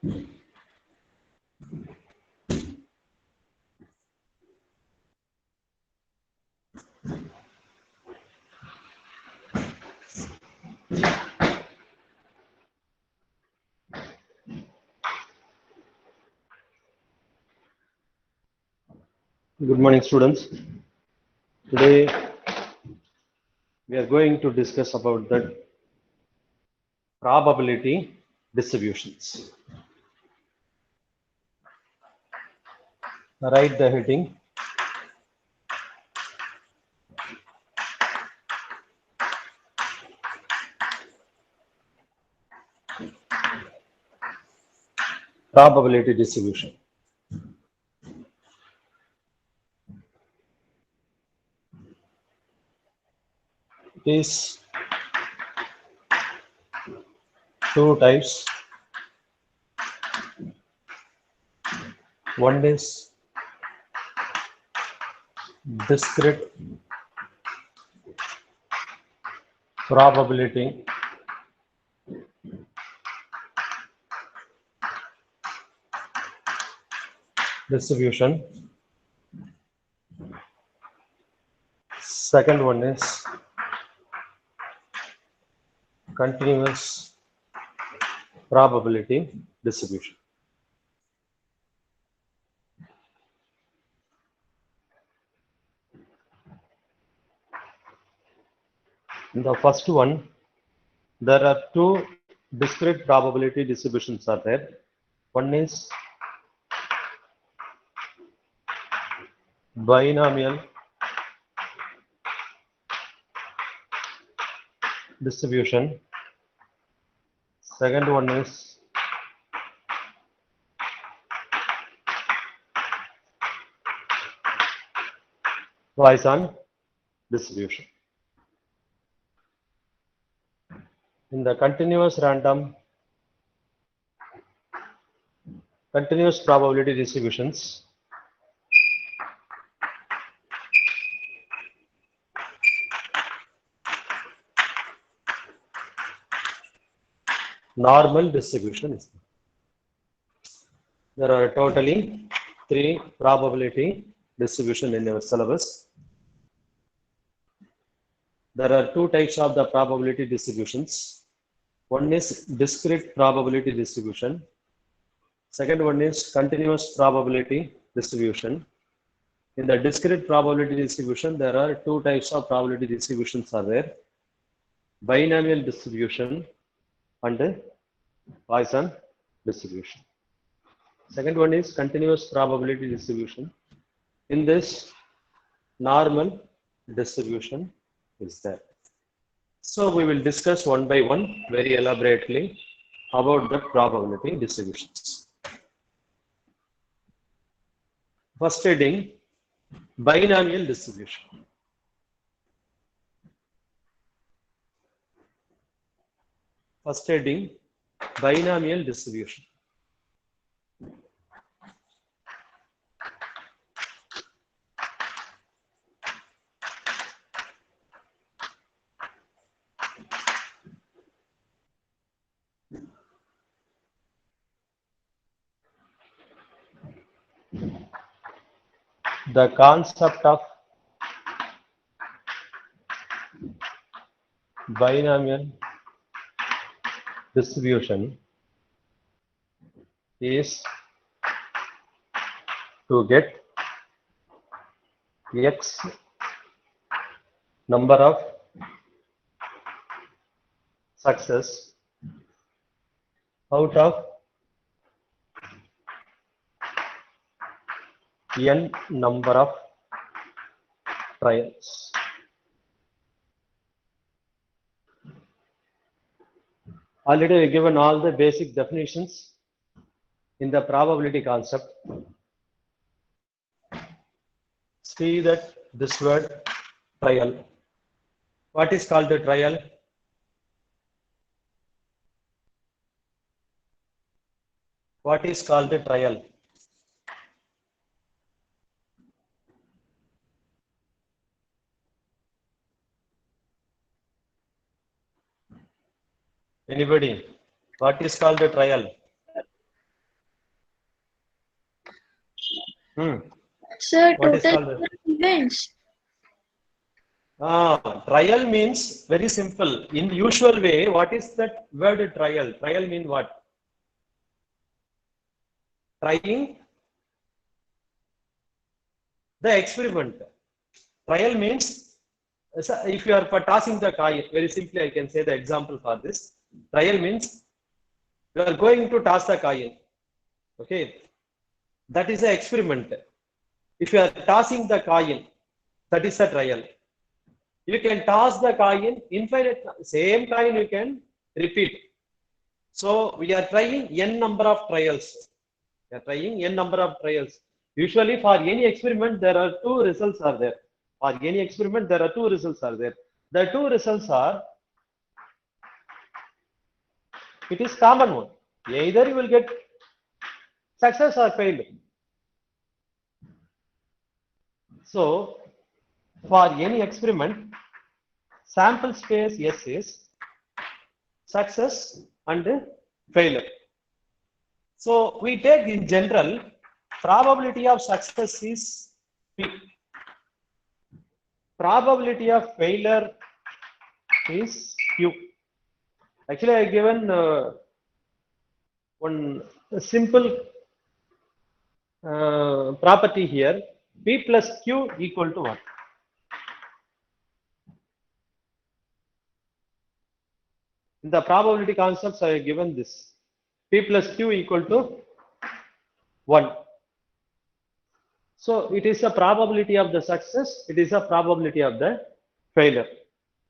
Good morning, students. Today we are going to discuss about the probability distributions. Write the heading. Probability distribution. It is two types. One is discrete probability distribution. Second one is continuous probability distribution. In the first one, there are two discrete probability distributions are there. One is binomial distribution. Second one is Poisson distribution. In the continuous probability distributions, normal distribution is there. Are totally 3 probability distribution in your syllabus. There are 2 types of the probability distributions. One is discrete probability distribution. Second one is continuous probability distribution. In the discrete probability distribution, there are 2 types of probability distributions are there. Binomial distribution and Poisson distribution. Second one is continuous probability distribution. In this, normal distribution is there. So we will discuss one by one very elaborately about the probability distributions. First heading, binomial distribution. First heading, binomial distribution. The concept of binomial distribution is to get X number of success out of N number of trials. Already we given all the basic definitions in the probability concept. See that this word trial. What is called a trial? What is called a trial? Anybody? What is called a trial? Hmm. Sir, What is total called? events. Trial means very simple. In usual way, what is that word trial? Trial mean what? Trying the experiment. Trial means if you are for tossing the coin, very simply I can say the example for this. Trial means you are going to toss the coin. Okay, that is the experiment. If you are tossing the coin, that is a trial. You can toss the coin infinite, same coin you can repeat. So we are trying n number of trials. We are trying n number of trials. Usually for any experiment, there are two results are there. For any experiment, there are two results are there. The two results are, it is common one. Either you will get success or failure. So for any experiment, sample space S is success and failure. So we take in general, probability of success is P. Probability of failure is Q. Actually, I given one simple property here. P plus Q equal to what? In the probability concepts, I have given this. P plus Q equal to 1. So it is a probability of the success, it is a probability of the failure.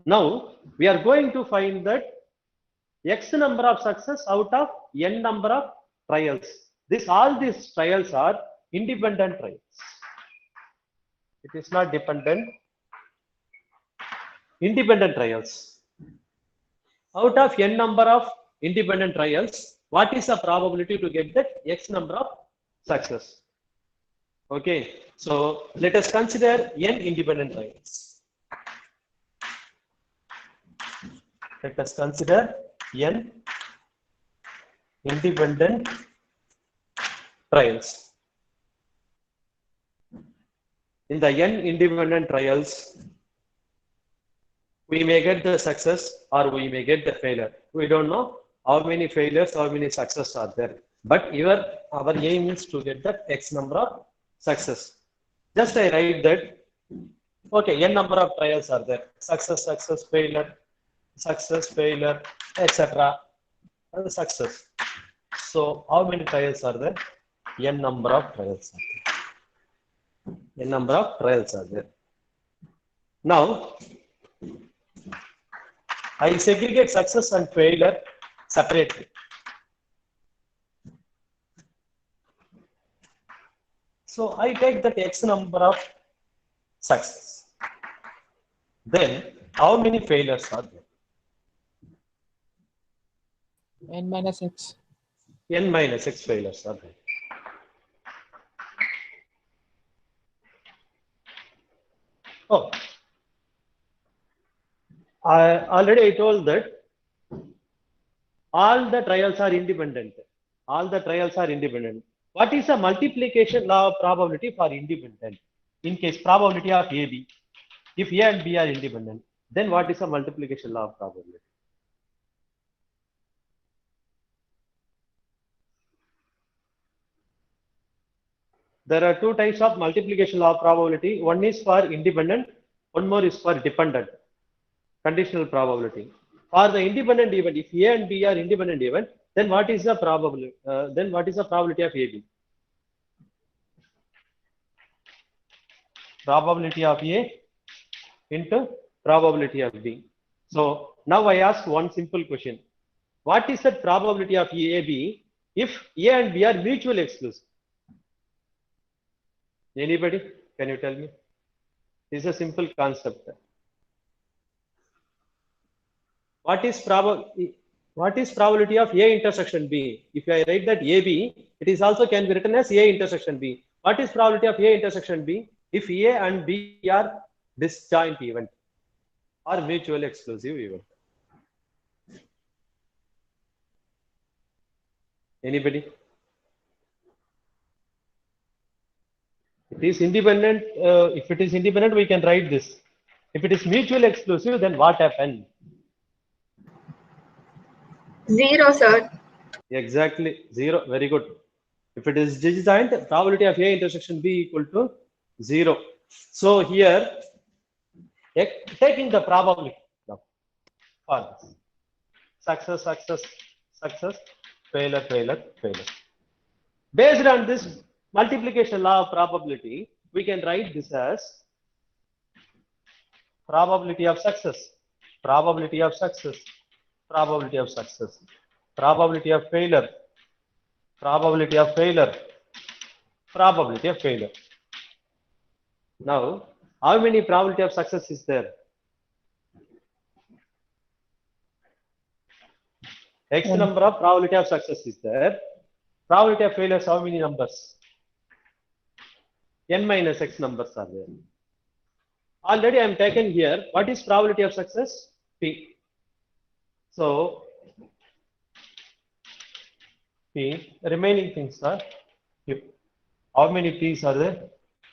Now we are going to find that X number of success out of N number of trials. All these trials are independent trials. It is not dependent, independent trials. Out of N number of independent trials, what is the probability to get that X number of success? Okay, so let us consider N independent trials. Let us consider N independent trials. In the N independent trials, we may get the success or we may get the failure. We don't know how many failures, how many success are there. But our aim is to get that X number of success. Just I write that, okay, N number of trials are there. Success, failure, etc. Success. So how many trials are there? N number of trials are there. N number of trials are there. Now, I segregate success and failure separately. So I take that X number of success. Then how many failures are there? N minus X. N minus X failures are there. Oh, I told that all the trials are independent. All the trials are independent. What is the multiplication law of probability for independent? In case probability of AB, if A and B are independent, then what is the multiplication law of probability? There are two types of multiplication law of probability. One is for independent, one more is for dependent. Conditional probability. For the independent event, if A and B are independent event, then what is the probability? Then what is the probability of AB? Probability of A into probability of B. So now I ask one simple question. What is the probability of AB if A and B are mutually exclusive? Anybody? Can you tell me? This is a simple concept. What is probability of A intersection B? If I write that AB, it is also can be written as A intersection B. What is probability of A intersection B if A and B are disjoint event or mutually exclusive event? Anybody? It is independent. If it is independent, we can write this. If it is mutually exclusive, then what happened? 0, sir. Exactly, 0. Very good. If it is disjoint, probability of A intersection B equal to 0. So here, taking the probability now for this. Success, success, success, failure, failure, failure. Based on this multiplication law of probability, we can write this as probability of success, probability of success, probability of success, probability of failure, probability of failure, probability of failure. Now, how many probability of success is there? X number of probability of success is there. Probability of failure is how many numbers? N minus X numbers are there. Already I am taken here. What is probability of success? P. So, P. Remaining things are Q. How many P's are there?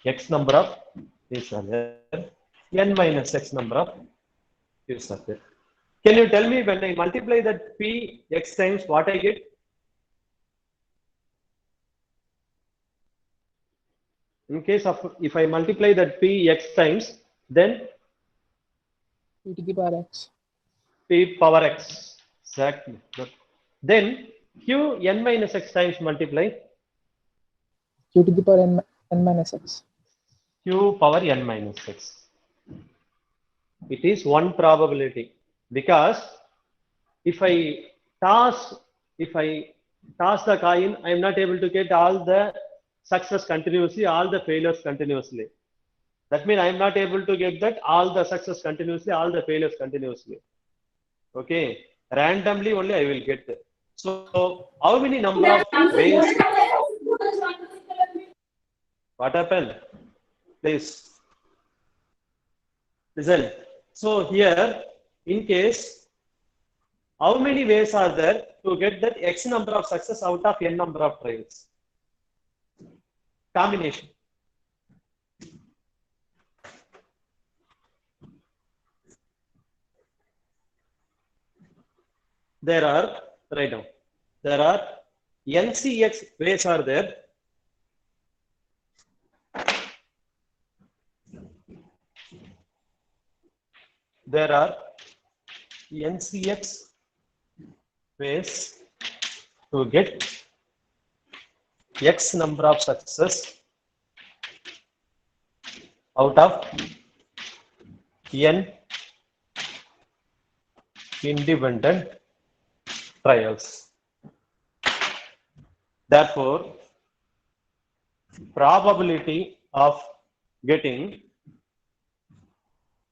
X number of P's are there. N minus X number of Q's are there. Can you tell me when I multiply that P X times what I get? In case of, if I multiply that P X times, then P to the power x. P power X. Exactly. Good. Then Q N minus X times multiply Q to the power n minus x. Q power N minus X. It is one probability because if I toss the coin, I am not able to get all the success continuously, all the failures continuously. That means I am not able to get that all the success continuously, all the failures continuously. Okay, randomly only I will get that. So how many number of ways? What happened? Please listen. So here, in case, how many ways are there to get that X number of success out of N number of trials? Combination. There are, right now, there are NCX ways are there. There are NCX ways to get X number of success out of N independent trials. Therefore, probability of getting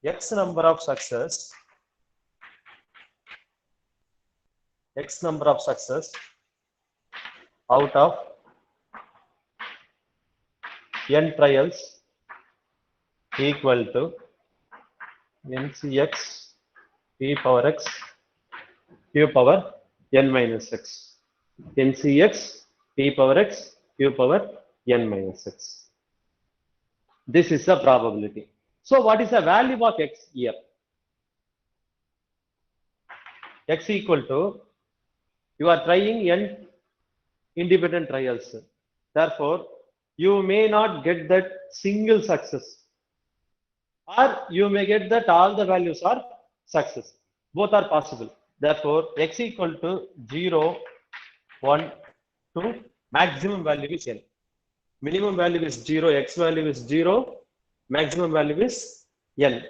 X number of success out of N trials equal to NCX P power X Q power N minus X. NCX P power X Q power N minus X. This is the probability. So what is the value of X here? X equal to, you are trying N independent trials. Therefore, you may not get that single success, or you may get that all the values are success. Both are possible. Therefore, X equal to 0, 1, 2, maximum value is N. Minimum value is 0, X value is 0, maximum value is N.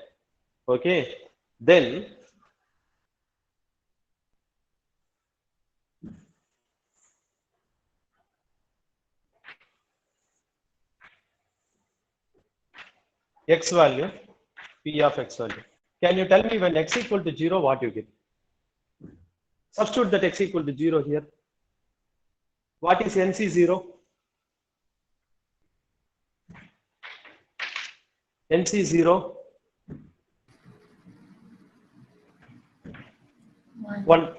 Okay. Then, X value, P of X value. Can you tell me when X equal to 0, what you get? Substitute that X equal to 0 here. What is NC0? NC0 1.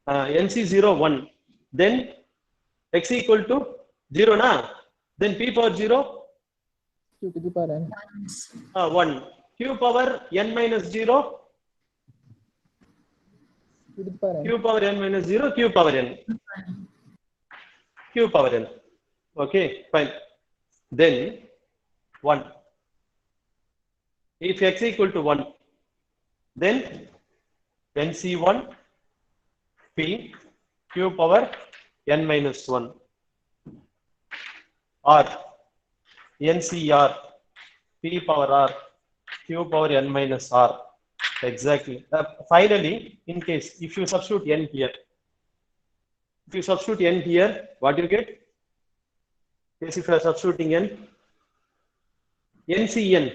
NC0 1. Then X equal to 0 na? Then P power 0 q to the power n. 1. Q power n minus 0. Q to the power n. Q power n minus 0. Q power n. Q power n. Okay, fine. Then 1. If x equal to 1, then NC1 P Q power n minus 1 or NCR P power R Q power n minus R. Exactly. Finally, in case if you substitute n here, what do you get? Yes, if you are substituting n, NCN,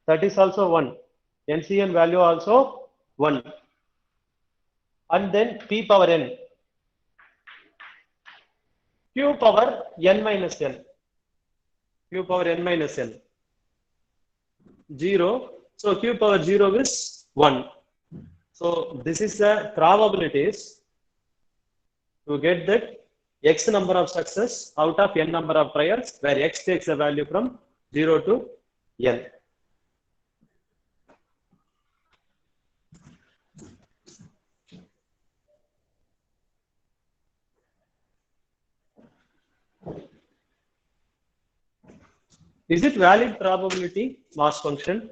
that is also 1. NCN value also 1. And then P power n, Q power n minus n, Q power n minus n, 0. So Q power 0 is 1. So this is the probabilities to get that x number of success out of n number of trials, where x takes a value from 0 to n. Is it valid probability mass function?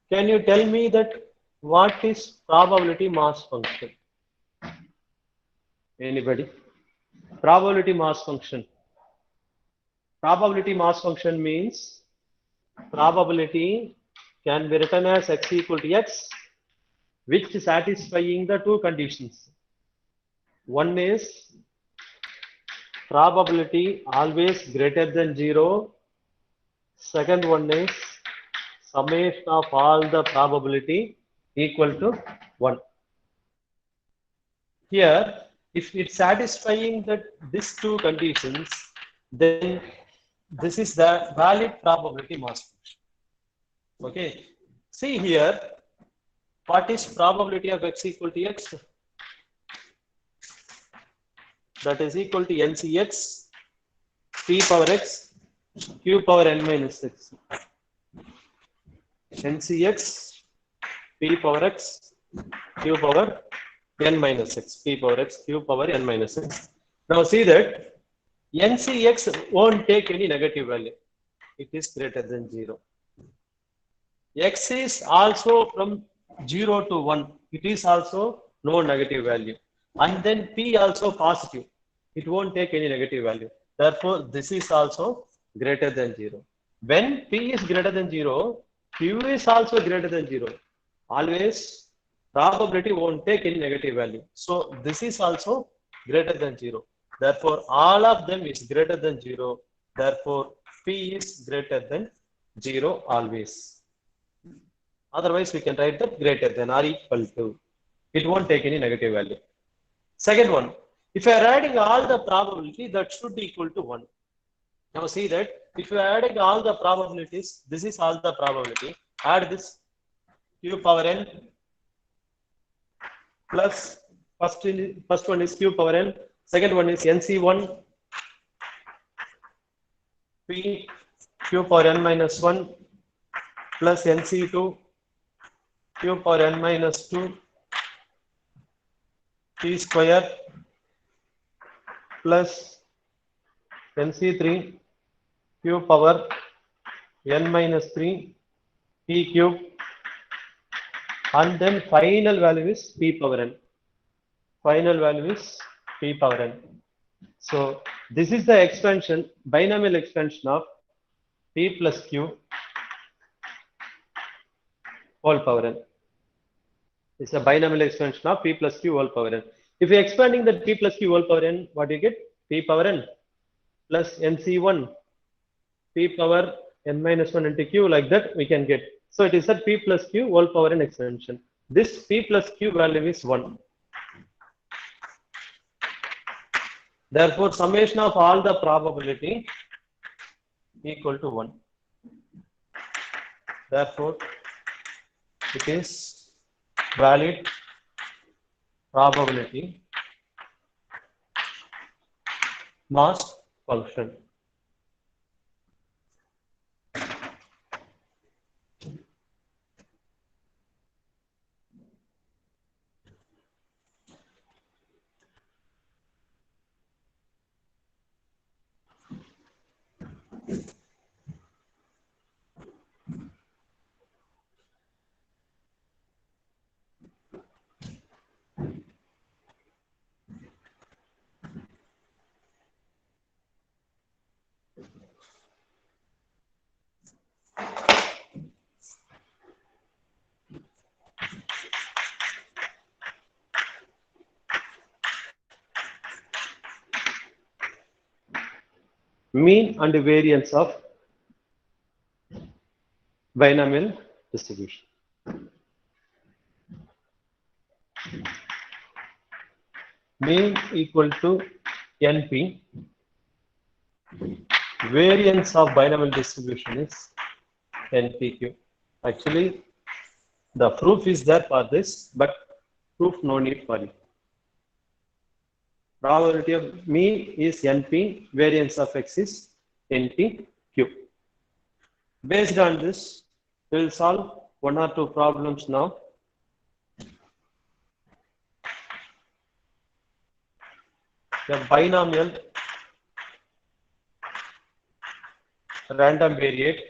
Can you tell me that what is probability mass function? Anybody? Probability mass function. Probability mass function means probability can be written as x equal to x, which is satisfying the two conditions. One is probability always greater than 0. Second one is summation of all the probability equal to 1. Here, if it's satisfying that these two conditions, then this is the valid probability mass function. Okay. See here, what is probability of x equal to x? That is equal to NCx P power x Q power n minus x. NCx P power x Q power n minus x. P power x Q power n minus x. Now see that NCx won't take any negative value. It is greater than 0. X is also from 0 to 1. It is also no negative value. And then P also positive. It won't take any negative value. Therefore, this is also greater than 0. When P is greater than 0, Q is also greater than 0. Always probability won't take any negative value. So this is also greater than 0. Therefore, all of them is greater than 0. Therefore, P is greater than 0 always. Otherwise, we can write that greater than or equal to. It won't take any negative value. Second one, if you are adding all the probability, that should equal to 1. Now see that if you are adding all the probabilities, this is all the probability. Add this Q power n plus first one is Q power n. Second one is NC1 P Q power n minus 1 plus NC2 Q power n minus 2 P square plus NC3 Q power n minus 3 P cube, and then final value is P power n. Final value is P power n. So this is the expansion, binomial expansion of P plus Q whole power n. It's a binomial expansion of P plus Q whole power n. If you're expanding that P plus Q whole power n, what do you get? P power n plus NC1 P power n minus 1 into Q, like that we can get. So it is a P plus Q whole power n expansion. This P plus Q value is 1. Therefore, summation of all the probability equal to 1. Therefore, it is valid probability mass function. Mean and variance of binomial distribution. Mean equal to NP. Variance of binomial distribution is NPQ. Actually, the proof is there for this, but proof no need for it. Probability of mean is NP, variance of X is NPQ. Based on this, we will solve one or two problems now. The binomial random variate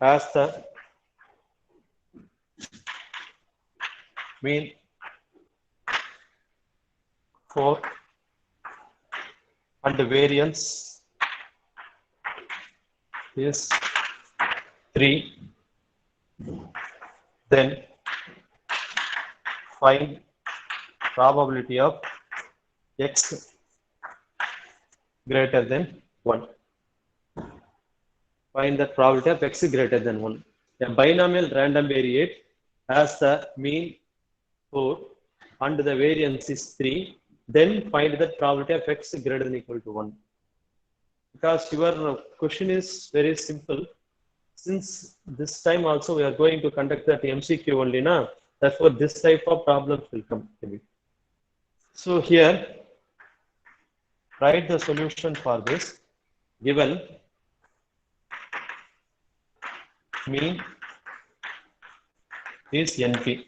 as the mean 4 and the variance is 3. Then find probability of X greater than 1. Find the probability of X greater than 1. A binomial random variate has the mean 4 and the variance is 3. Then find the probability of X greater than or equal to 1. Because your question is very simple. Since this time also we are going to conduct that MCQ only now, therefore this type of problems will come. So here, write the solution for this. Given mean is NP,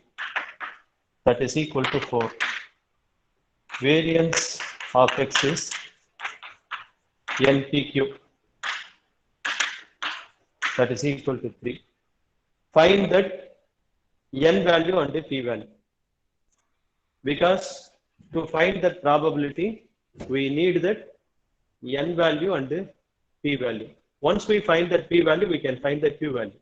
that is equal to 4. Variance of X is NPQ, that is equal to 3. Find that N value and the P value. Because to find that probability, we need that N value and the P value. Once we find that P value, we can find the Q value.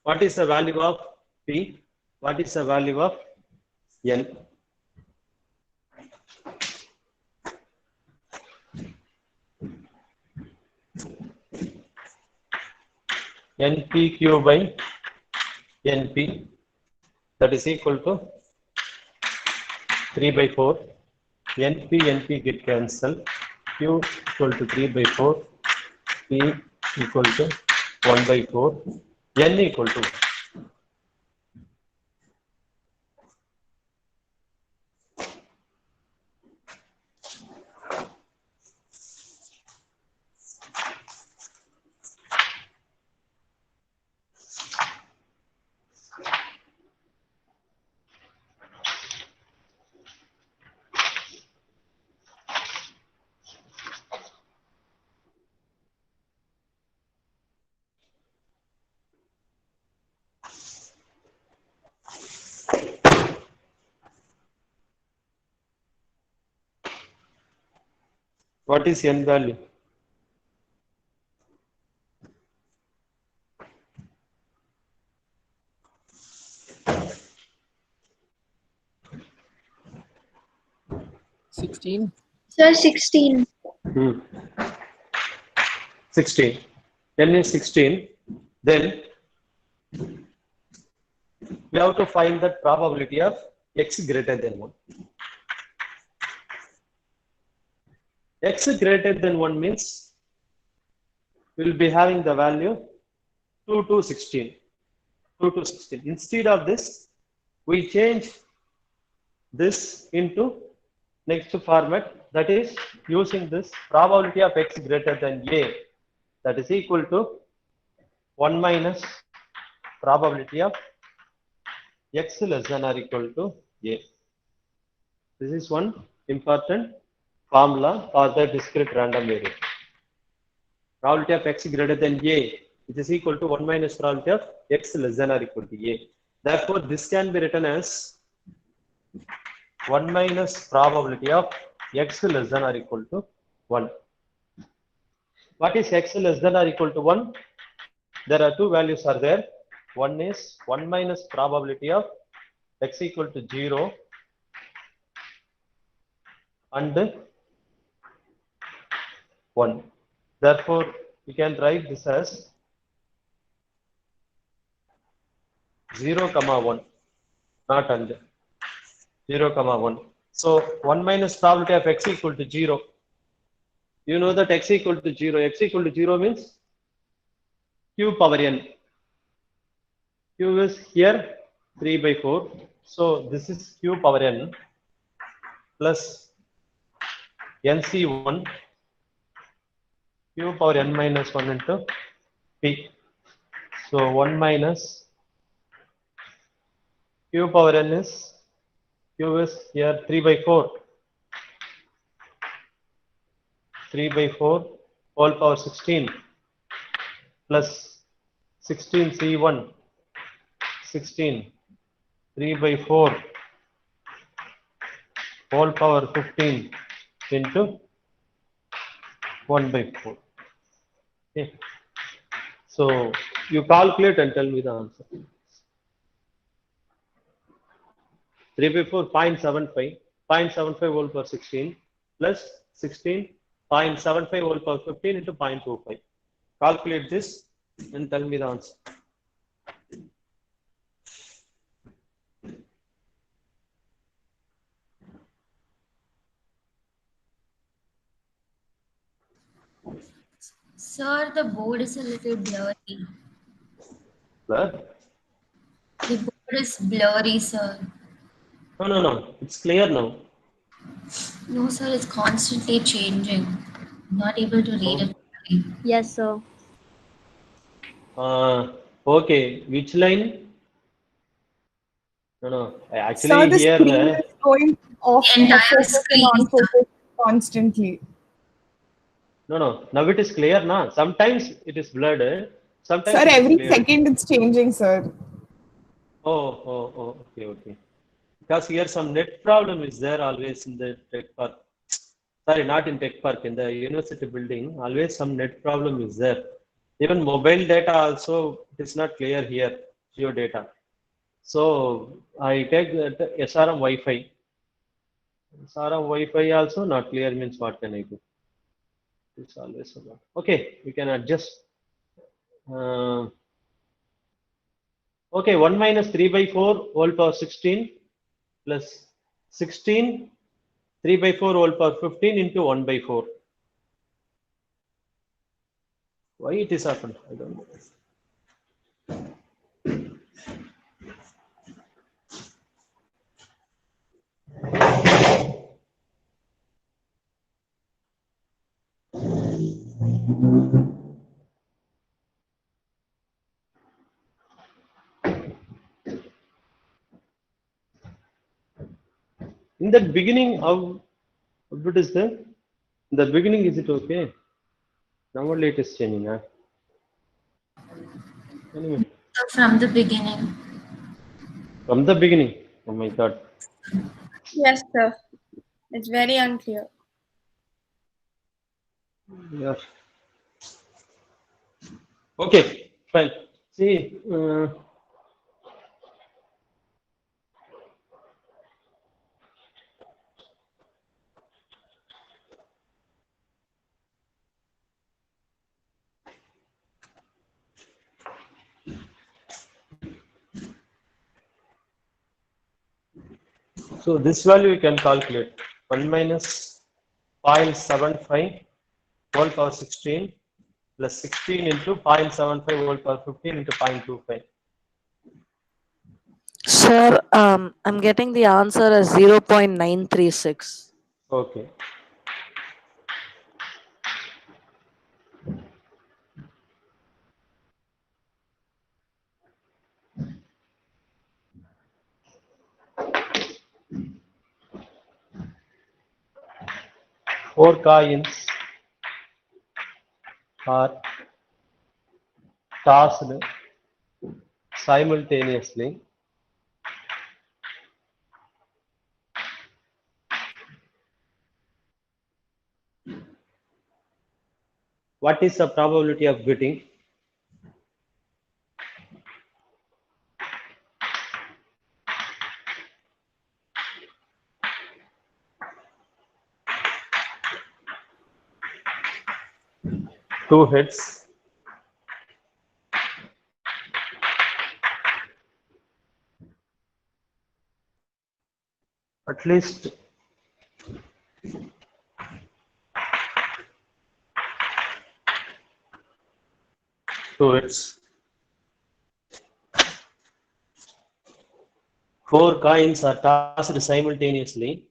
What is the value of P? What is the value of N? NPQ by NP, that is equal to 3 by 4. NP get cancelled. Q equal to 3 by 4. P equal to 1 by 4. N equal to 1. What is N value? Sir, 16. 16. N is 16. Then we have to find the probability of X greater than 1. X greater than 1 means will be having the value 2 to 16. 2 to 16. Instead of this, we change this into next format, that is using this probability of x greater than a, that is equal to 1 minus probability of x less than or equal to a. This is one important formula for the discrete random variable. Probability of x greater than a, which is equal to 1 minus probability of x less than or equal to a. Therefore, this can be written as 1 minus probability of x less than or equal to 1. What is x less than or equal to 1? There are two values are there. One is 1 minus probability of x equal to 0 and 1. Therefore, you can write this as 0 comma 1, not and 0 comma 1. So 1 minus probability of x equal to 0. You know that x equal to 0. X equal to 0 means q power n. Q is here 3 by 4. So this is q power n plus nc1 q power n minus 1 into p. So 1 minus q power n is q is here 3 by 4. 3 by 4 whole power 16 plus 16c1 16 3 by 4 whole power 15 into 1 by 4. Okay. So you calculate and tell me the answer. 3 by 4 0.75 0.75 whole power 16 plus 16 0.75 whole power 15 into 0.25. Calculate this and tell me the answer. Sir, the board is a little blurry. Blur? The board is blurry, sir. No. It's clear now. No, sir, it's constantly changing. I'm not able to read it properly. Yes, sir. Okay. Which line? No. Sir, Actually the here. screen is going off Entire focus and screen, on focus constantly. No. Now it is clear, na? Sometimes it is blurred. Sometimes Sir, it is every clear. second it's changing, sir. Oh. Okay. Because here some net problem is there always in the tech park. Sorry, not in tech park, in the university building. Always some net problem is there. Even mobile data also it is not clear here. Geo data. So I take that SRM Wi-Fi. SRM Wi-Fi also not clear means what can I do? It's always about. Okay, we can adjust. Okay, 1 minus 3 by 4 whole power 16 plus 16 3 by 4 whole power 15 into 1 by 4. Why it is happened? I don't know. In the beginning, how it is there? In the beginning, is it okay? Now only it is changing. Huh? Anyway, So from the beginning. from the beginning. Oh my God. Yes, sir. It's very unclear. Yeah. Okay, fine. See. So this value you can calculate 1 minus 0.75 whole power 16 plus 16 into 0.75 whole power 15 into 0.25. Sir, I'm getting the answer as 0.936. Okay. Four coins are tossed simultaneously. What is the probability of getting? Two hits. At least two hits. Four coins are tossed simultaneously.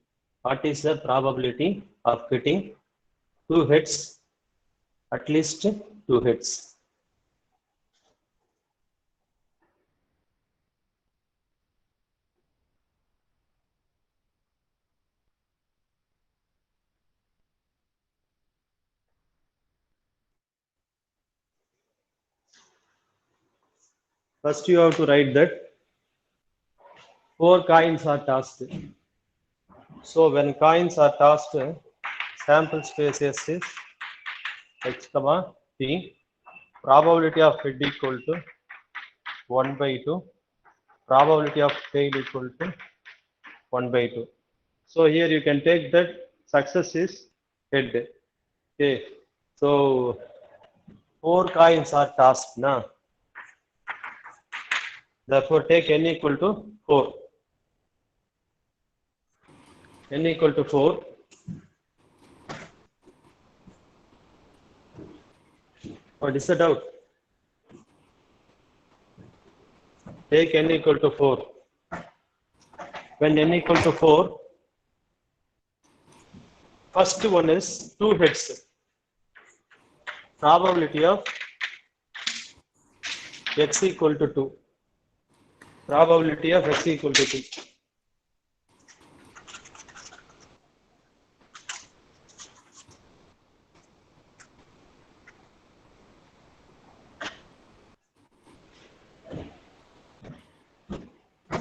What is the probability of getting two hits? At least two hits. First, you have to write that four coins are tossed. So, when coins are tossed, sample space S is H, T. Probability of head equal to 1 by 2. Probability of tail equal to 1 by 2. So, here you can take that success is head. Okay. So, four coins are tossed now. Therefore, take n equal to 4. N equal to 4. What is the doubt? Take n equal to 4. When n equal to 4, first one is two hits. Probability of x equal to 2. Probability of x equal to 2.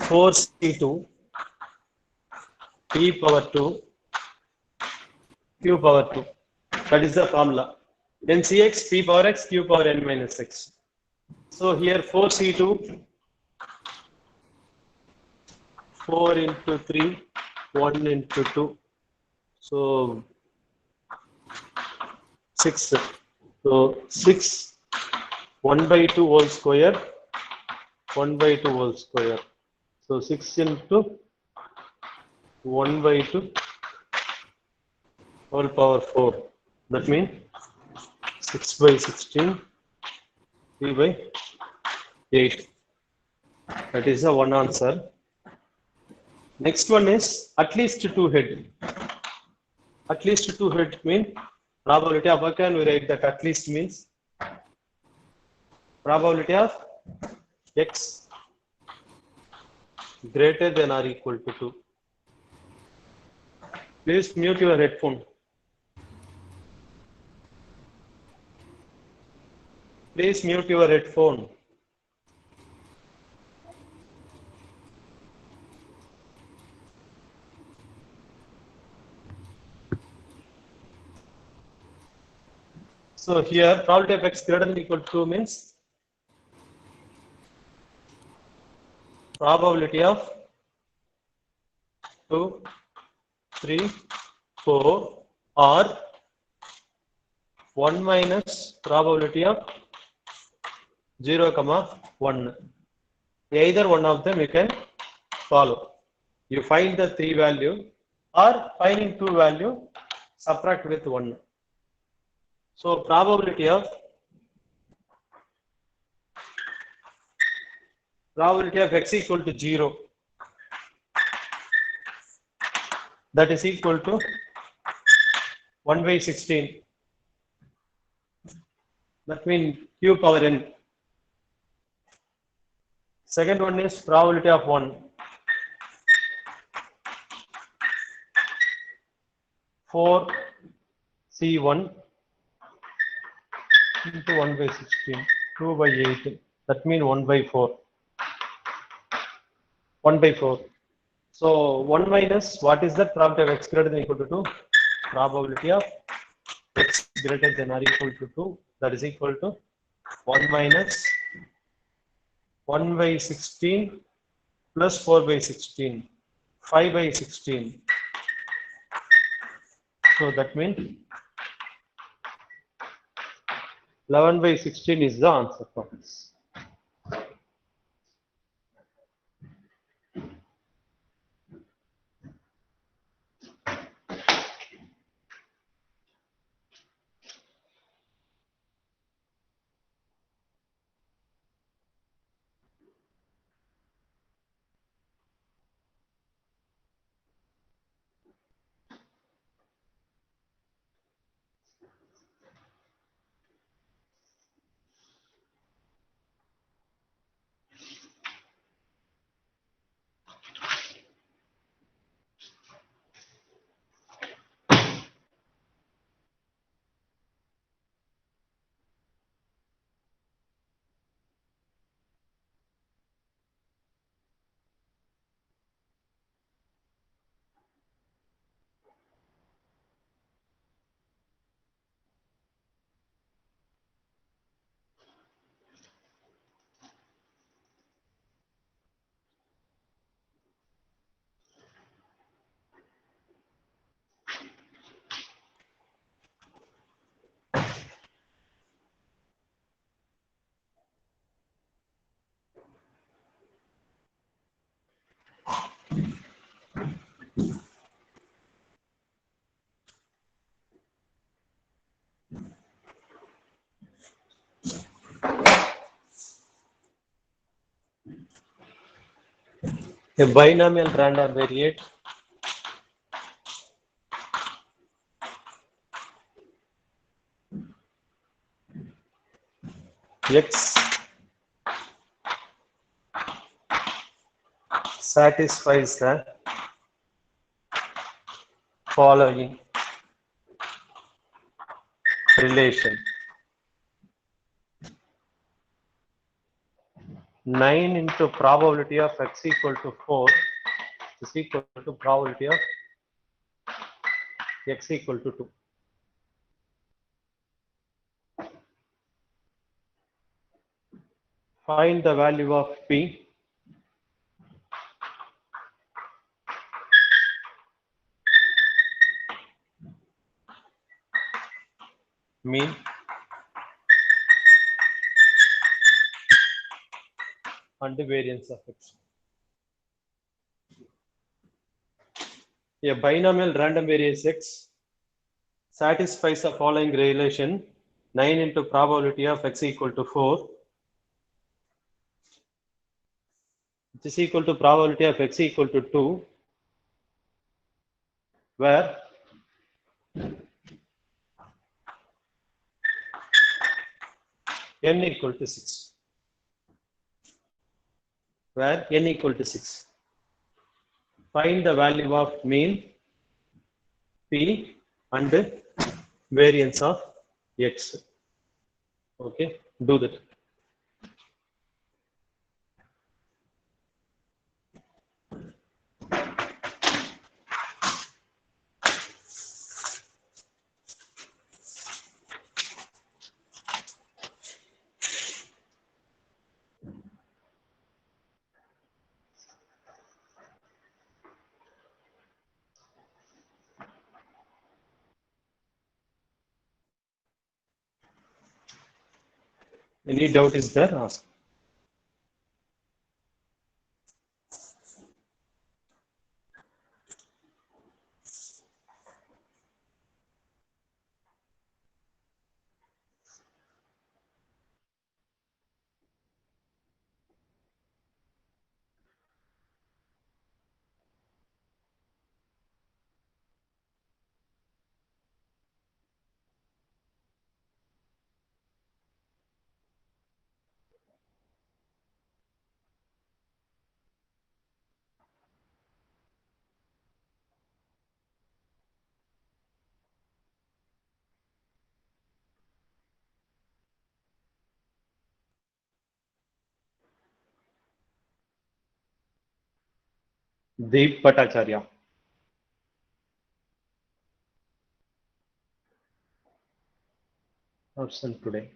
Four C2 P power 2 Q power 2. That is the formula. Then Cx P power x Q power n minus x. So here 4C2 4 into 3 1 into 2. So 6. So 6 1 by 2 whole square 1 by 2 whole square. So 6 into 1 by 2 whole power 4. That means 6 by 16 3 by 8. That is the one answer. Next one is at least two head. At least two head means probability of, how can we write that? At least means probability of x greater than or equal to 2. Please mute your headphone. Please mute your headphone. So here probability of x greater than or equal to 2 means probability of 2, 3, 4 or 1 minus probability of 0, 1. Either one of them you can follow. You find the 3 value or finding 2 value, subtract with 1. So probability of probability of x equal to 0, that is equal to 1 by 16. That means q power n. Second one is probability of 1. 4 C1 into 1 by 16, 2 by 8. That means 1 by 4. 1 by 4. So 1 minus what is that? Probability of x greater than or equal to 2? Probability of x greater than or equal to 2. That is equal to 1 minus 1 by 16 plus 4 by 16, 5 by 16. So that means 11 by 16 is the answer for this. A binomial random variate x satisfies the following relation: 9 into probability of x equal to 4 is equal to probability of x equal to 2. Find the value of p mean and the variance of x. A binomial random variance x satisfies the following relation: 9 into probability of x equal to 4, which is equal to probability of x equal to 2, where n equal to 6. Where n equal to 6. Find the value of mean p and variance of x. Okay, do that. Any doubt is there? Ask. Deep Bhattacharya. Absent today.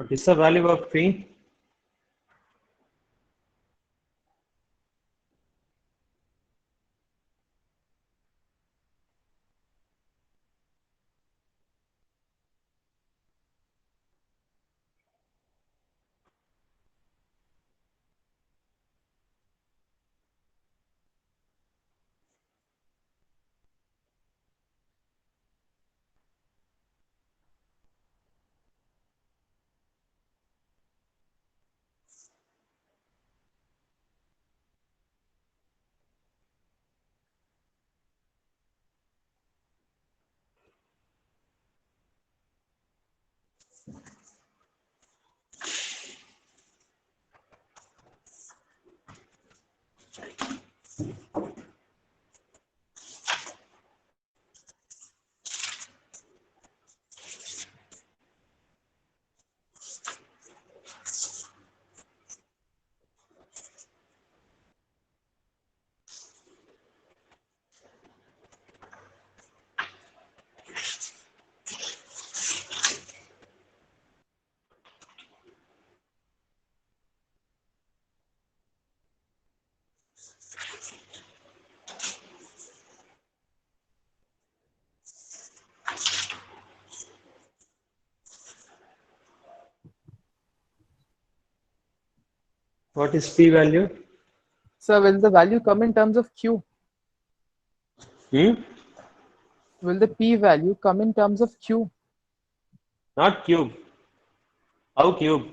What is the value of P? What is P value? Sir, will the value come in terms of Q? Hmm? Will the P value come in terms of Q? Not cube. How cube?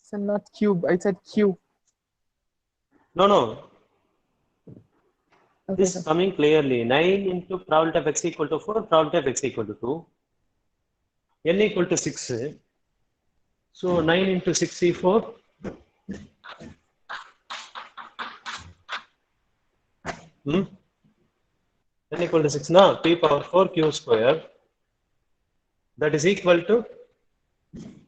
So not cube, I said Q. No, no. Okay, This sir. coming clearly. 9 into probability of x equal to 4, probability of x equal to 2. N equal to 6. So 9 into 64. Hmm? N equal to 6 now. P power 4 q square. That is equal to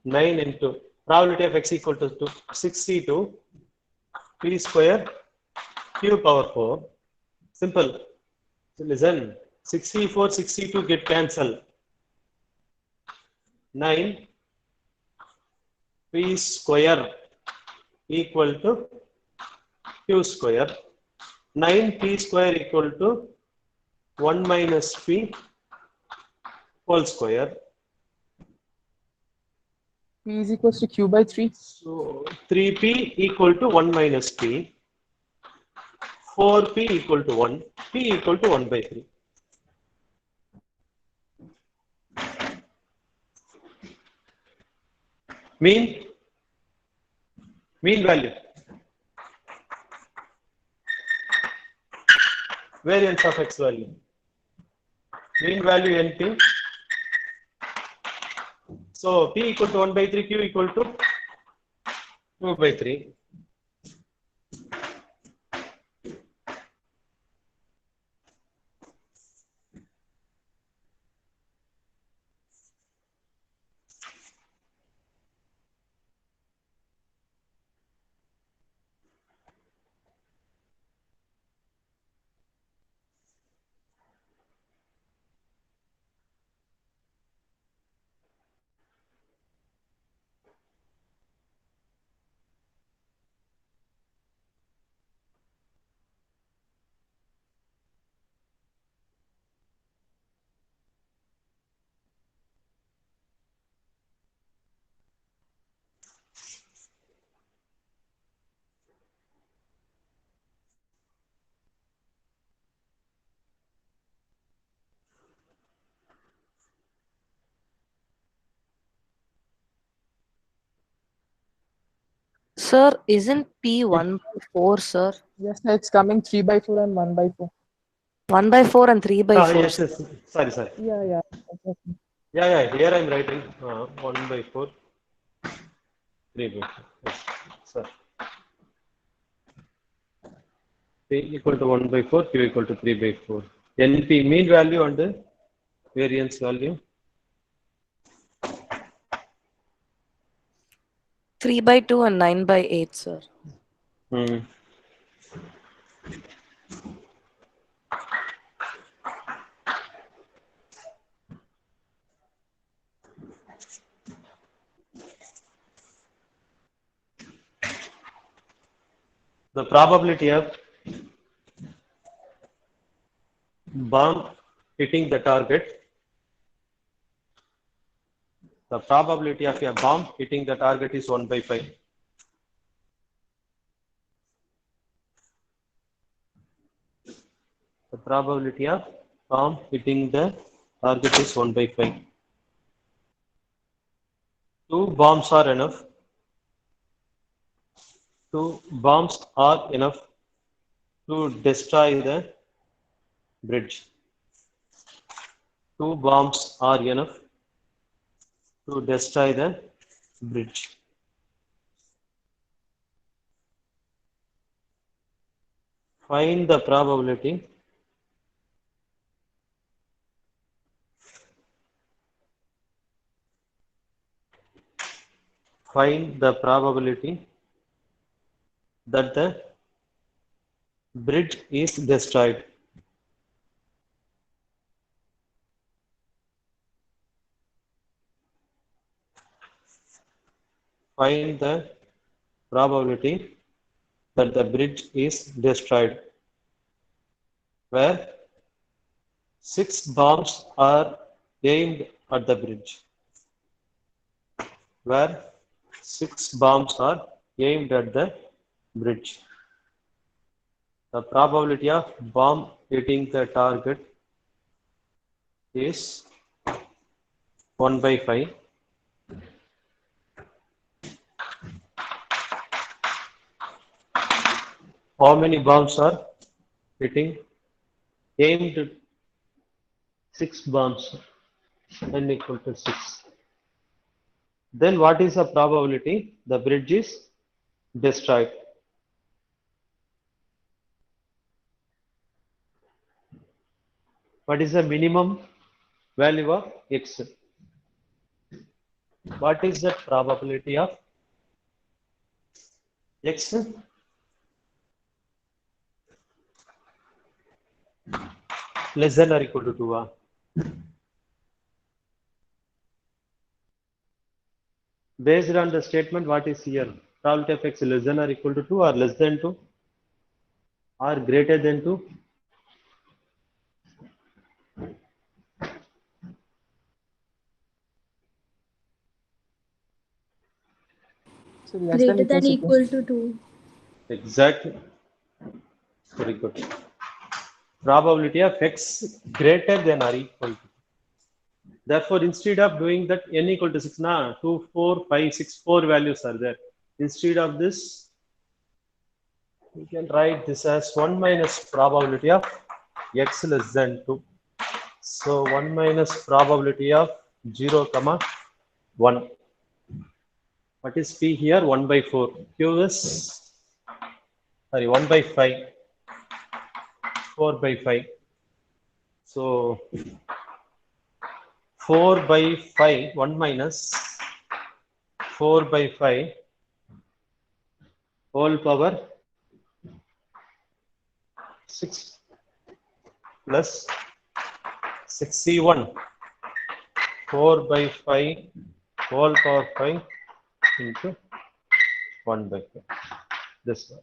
9 into probability of x equal to 62 p square q power 4. Simple. So listen, 64, 62 get cancelled. 9 p square equal to q square. 9 p square equal to 1 minus p whole square. P is equals to Q by 3. So 3p equal to 1 minus p. 4p equal to 1. P equal to 1 by 3. Mean value. Variance of x value. Mean value NP. So P equal to 1 by 3, Q equal to 2 by 3. Sir, isn't P 1 by 4, sir? Yes, sir, it's coming 3 by 4 and 1 by 4. 1 by 4 and 3 by 4. Yes, yes. Sorry, sorry. Yeah, yeah. Exactly. Yeah. Here I'm writing 1 by 4, 3 by 4. Yes, sir. P equal to 1 by 4, Q equal to 3 by 4. NP mean value and the variance value. 3 by 2 and 9 by 8, sir. Hmm. The probability of bomb hitting the target. The probability of a bomb hitting the target is 1 by 5. The probability of bomb hitting the target is 1 by 5. 2 bombs are enough. 2 bombs are enough to destroy the bridge. 2 bombs are enough to destroy the bridge. Find the probability that the bridge is destroyed. Find the probability that the bridge is destroyed, where 6 bombs are aimed at the bridge. Where 6 bombs are aimed at the bridge. The probability of bomb hitting the target is 1 by 5. How many bombs are hitting? Aimed 6 bombs, n equal to 6. Then what is the probability the bridge is destroyed? What is the minimum value of x? What is the probability of x less than or equal to 2? Based on the statement, what is here? Probability of x less than or equal to 2 or less than 2 or greater than 2? So less than Greater than equals to 2. equal to 2. Exactly. Very good. Probability of x greater than or equal to. Therefore, instead of doing that n equal to 6, 2, 4, 5, 6, 4 values are there. Instead of this, we can write this as 1 minus probability of x less than 2. So 1 minus probability of 0, 1. What is P here? 1 by 4. Q is, 1 by 5. 4 by 5. So 4 by 5, 1 minus 4 by 5 whole power 6 plus 61. 4 by 5 whole power 5 into 1 by 5. This one.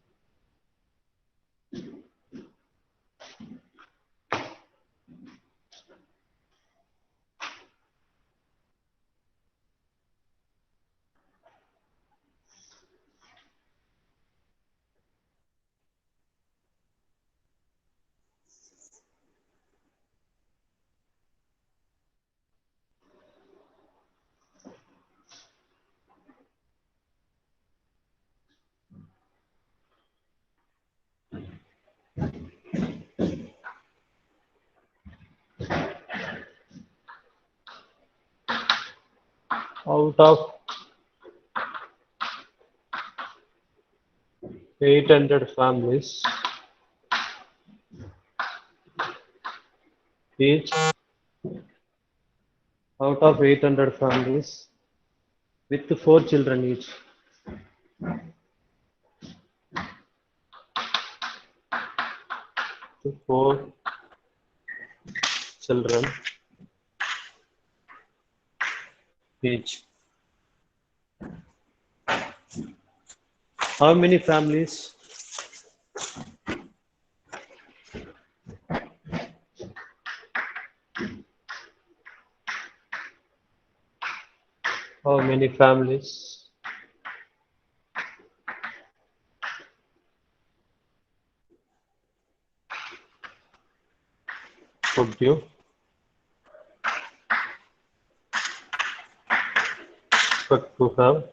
out of 800 families, each out of 800 families with 4 children each. To 4 children each. How many families? How many families would you expect to have?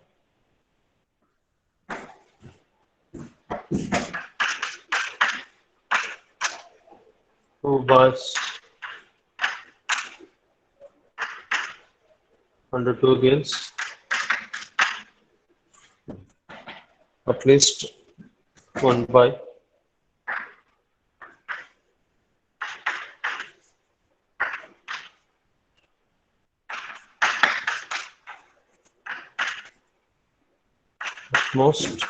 Two boys and 2 girls. At least 1 boy. At most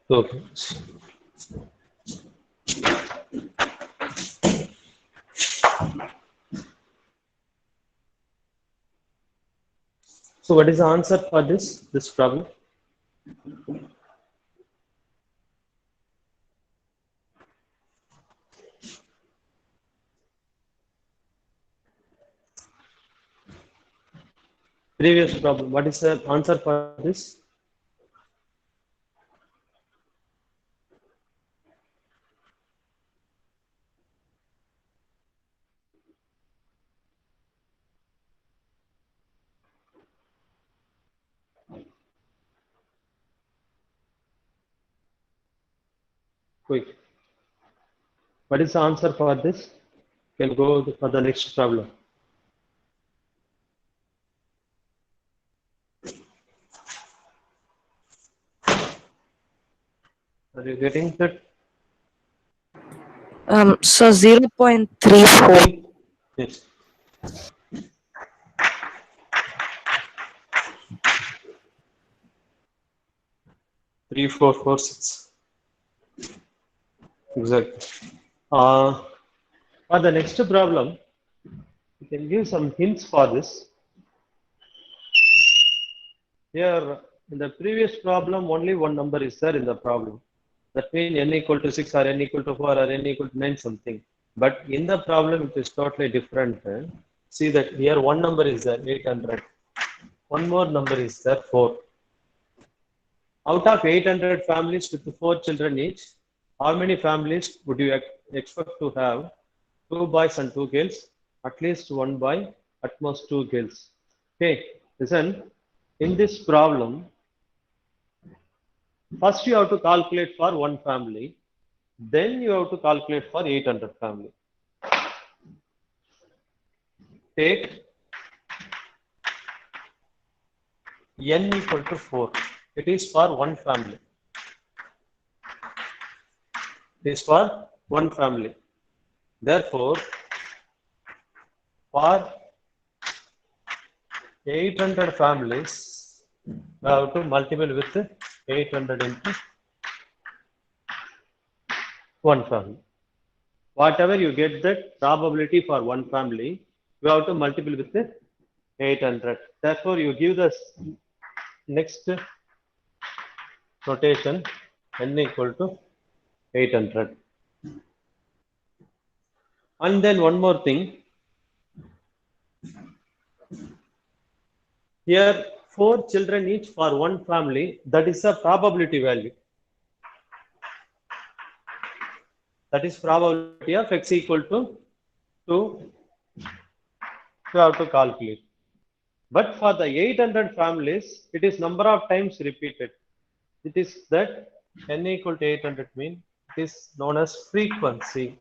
2 girls. So what is the answer for this problem? Previous problem. What is the answer for this? Quick. What is the answer for this? Can go for the next problem. Are you getting that? So 0.34. Yes. Three, four, four, six. Exactly. For the next problem, you can give some hints for this. Here, in the previous problem, only one number is there in the problem. That means n equal to 6 or n equal to 4 or n equal to 9 something. But in the problem, it is totally different. See that here one number is there, 800. One more number is there, 4. Out of 800 families with 4 children each, how many families would you expect to have? 2 boys and 2 girls, at least 1 boy, at most 2 girls. Okay, listen, in this problem, first you have to calculate for 1 family, then you have to calculate for 800 family. Take n equal to 4. It is for 1 family. It is for 1 family. Therefore, for 800 families, we have to multiply with 800 into 1 family. Whatever you get that probability for 1 family, we have to multiply with 800. Therefore, you give the next notation n equal to 800. And then one more thing. Here, 4 children each for 1 family, that is a probability value. That is probability of x equal to 2. You have to calculate. But for the 800 families, it is number of times repeated. It is that n equal to 800 means it is known as frequency.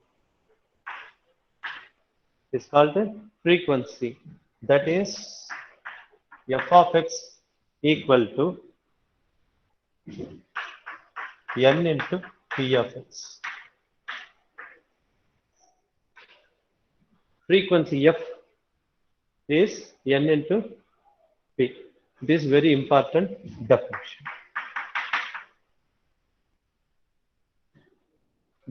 is called a frequency. That is f of x equal to n into p of x. Frequency f is n into p. It is very important definition.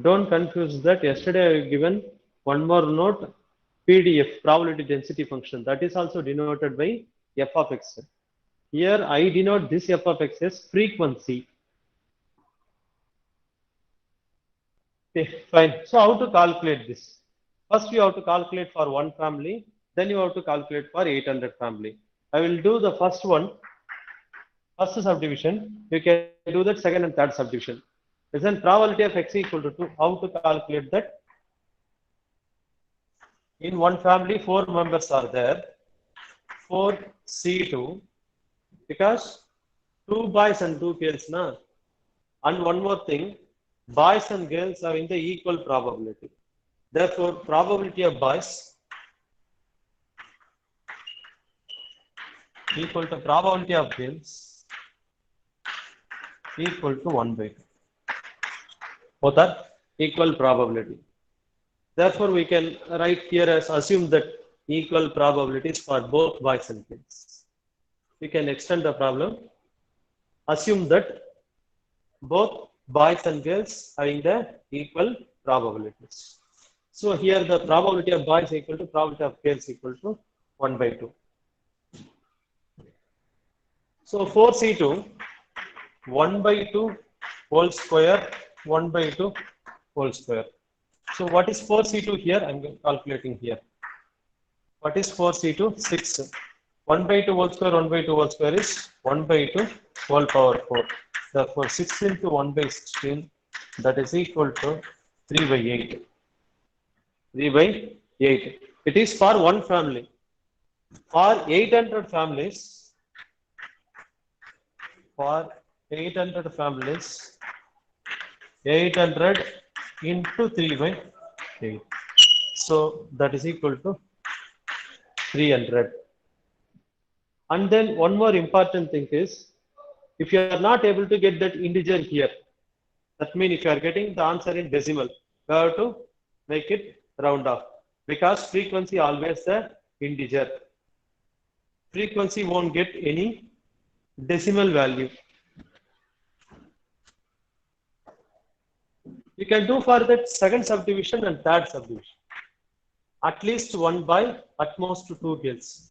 Don't confuse that. Yesterday I have given one more note, PDF, probability density function. That is also denoted by f of x. Here I denote this f of x as frequency. Okay, fine. So how to calculate this? First you have to calculate for one family, then you have to calculate for 800 family. I will do the first one, first subdivision. You can do that second and third subdivision. Then probability of x equal to 2. How to calculate that? In one family, 4 members are there. 4C2, because 2 boys and 2 girls, na? And one more thing, boys and girls are in the equal probability. Therefore, probability of boys equal to probability of girls equal to 1 by 2. Both are equal probability. Therefore, we can write here as assume that equal probabilities for both boys and girls. We can extend the problem. Assume that both boys and girls having the equal probabilities. So here the probability of boys equal to probability of girls equal to 1 by 2. So 4C2, 1 by 2 whole square, 1 by 2 whole square. So what is 4C2 here? I am calculating here. What is 4C2? 6. 1 by 2 whole square, 1 by 2 whole square is 1 by 2 whole power 4. Therefore, 6 into 1 by 16, that is equal to 3 by 8. 3 by 8. It is for one family. For 800 families, 800 into 3 by 8. So that is equal to 300. And then one more important thing is, if you are not able to get that integer here, that means if you are getting the answer in decimal, you have to make it round off, because frequency always the integer. Frequency won't get any decimal value. You can do for that second subdivision and third subdivision. At least 1 by at most 2 girls.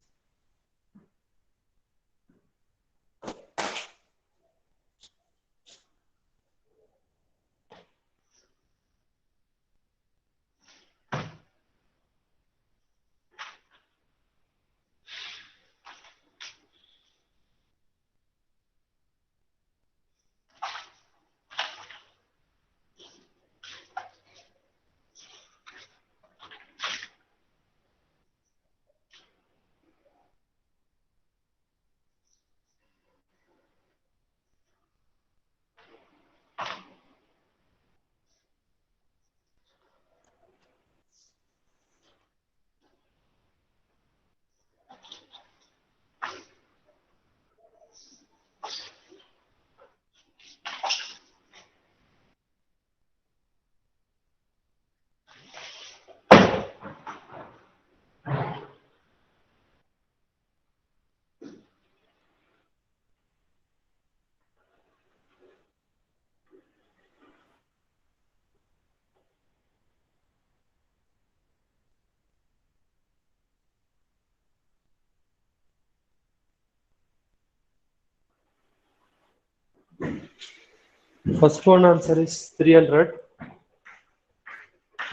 First one answer is 300.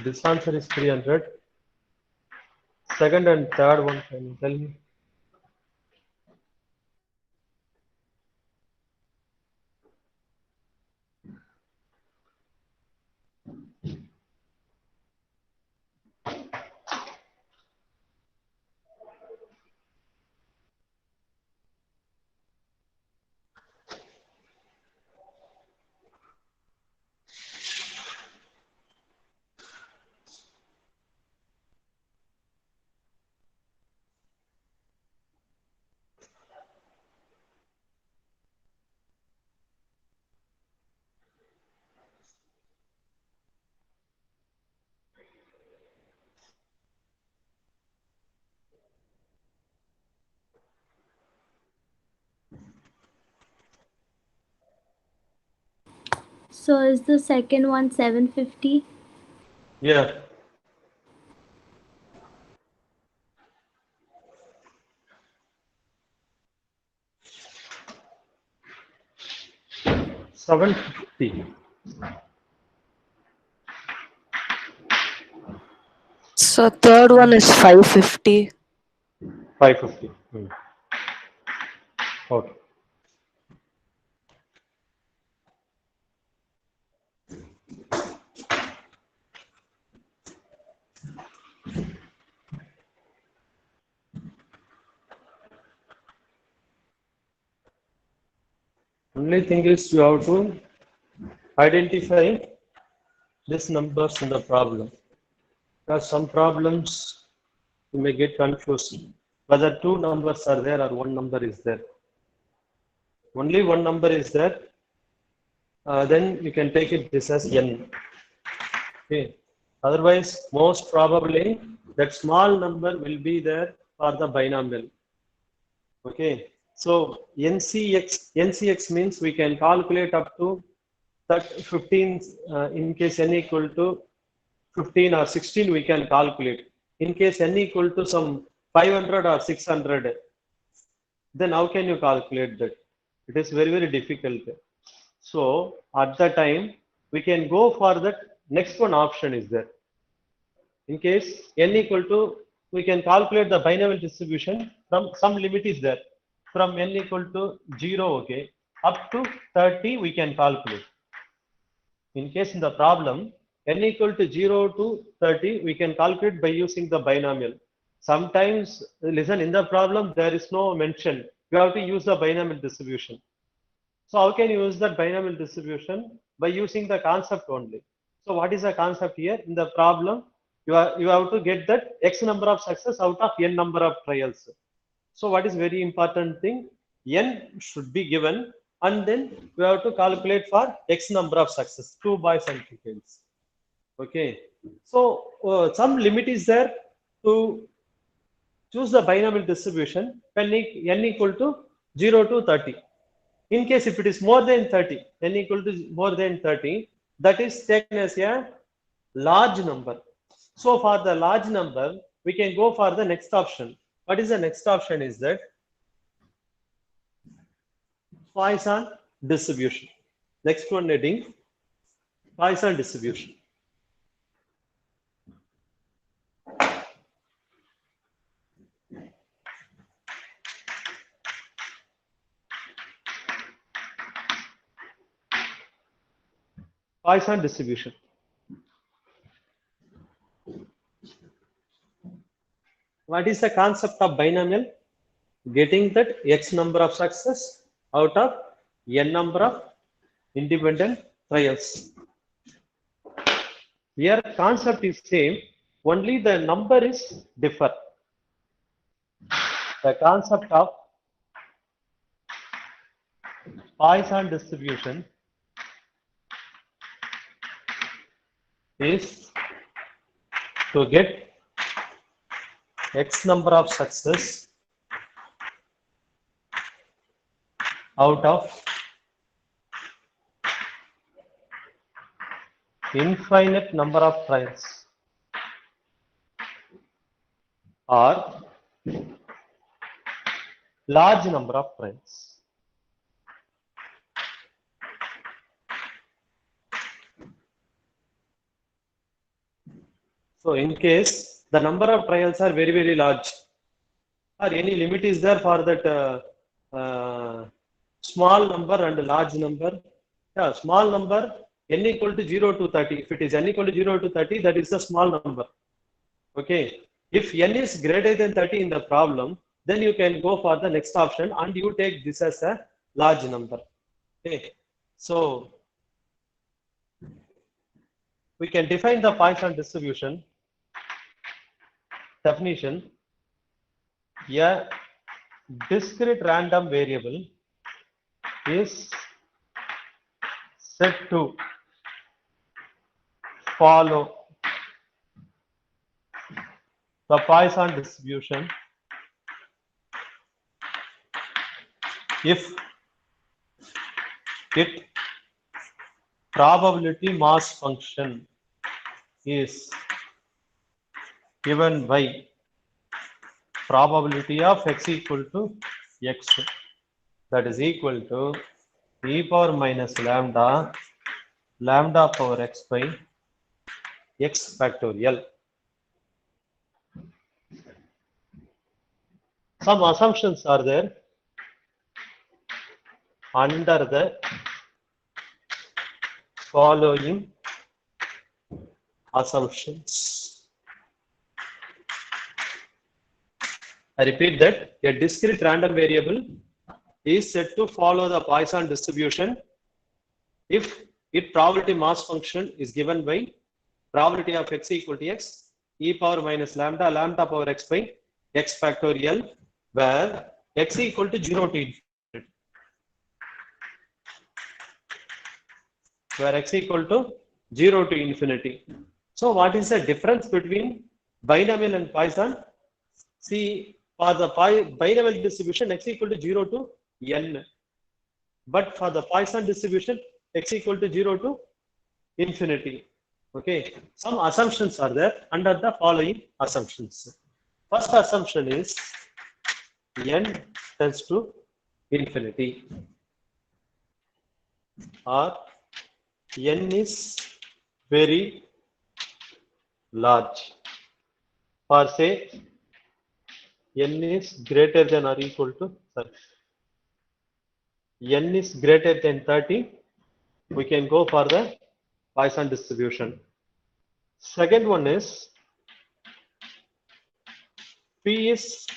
This answer is 300. Second and third one, can you tell me? So is the second one 750? Yeah. $750. So third one is 550. 550. Okay. Only thing is you have to identify these numbers in the problem. Because some problems you may get confused whether two numbers are there or one number is there. Only one number is there, then you can take it this as n. Okay. Otherwise, most probably that small number will be there for the binomial. Okay. So NCX means we can calculate up to that 15 in case n equal to 15 or 16 we can calculate. In case n equal to some 500 or 600, then how can you calculate that? It is very, very difficult. So at the time, we can go for that next one option is there. In case n equal to, we can calculate the binomial distribution from some limit is there. From n equal to 0, okay, up to 30 we can calculate. In case in the problem, n equal to 0 to 30, we can calculate by using the binomial. Sometimes, listen, in the problem, there is no mention. You have to use the binomial distribution. So how can you use that binomial distribution? By using the concept only. So what is the concept here? In the problem, you have to get that x number of success out of n number of trials. So what is very important thing? N should be given, and then we have to calculate for x number of success, 2 boys and 2 girls. Okay. So some limit is there to choose the binomial distribution when n equal to 0 to 30. In case if it is more than 30, n equal to more than 30, that is taken as a large number. So for the large number, we can go for the next option. What is the next option is that Poisson distribution. Next one heading, Poisson distribution. Poisson distribution. What is the concept of binomial? Getting that x number of success out of n number of independent trials. Here concept is same, only the number is differ. The concept of Poisson distribution is to get x number of success out of infinite number of trials or large number of trials. So in case the number of trials are very, very large, or any limit is there for that small number and large number? Yeah, small number n equal to 0 to 30. If it is n equal to 0 to 30, that is the small number. Okay. If n is greater than 30 in the problem, then you can go for the next option and you take this as a large number. Okay. So we can define the Poisson distribution definition. A discrete random variable is said to follow the Poisson distribution if it probability mass function is given by probability of x equal to x, that is equal to e power minus lambda power x by x factorial. Some assumptions are there under the following assumptions. I repeat that a discrete random variable is said to follow the Poisson distribution if its probability mass function is given by probability of x equal to x, e power minus lambda power x by x factorial, where x equal to 0 to infinity. Where x equal to 0 to infinity. So what is the difference between binomial and Poisson? See, for the binomial distribution, x equal to 0 to n. But for the Poisson distribution, x equal to 0 to infinity. Okay. Some assumptions are there under the following assumptions. First assumption is n tends to infinity, or n is very large, or say n is greater than or equal to, n is greater than 30, we can go for the Poisson distribution. Second one is p is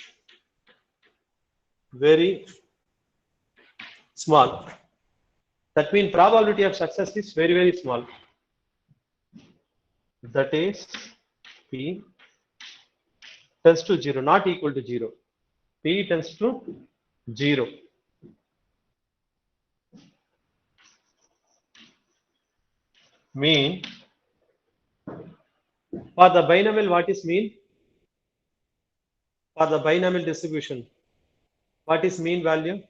very small. That means probability of success is very, very small. That is p tends to 0, not equal to 0. P tends to 0. Mean, for the binomial, what is mean? For the binomial distribution, what is mean value?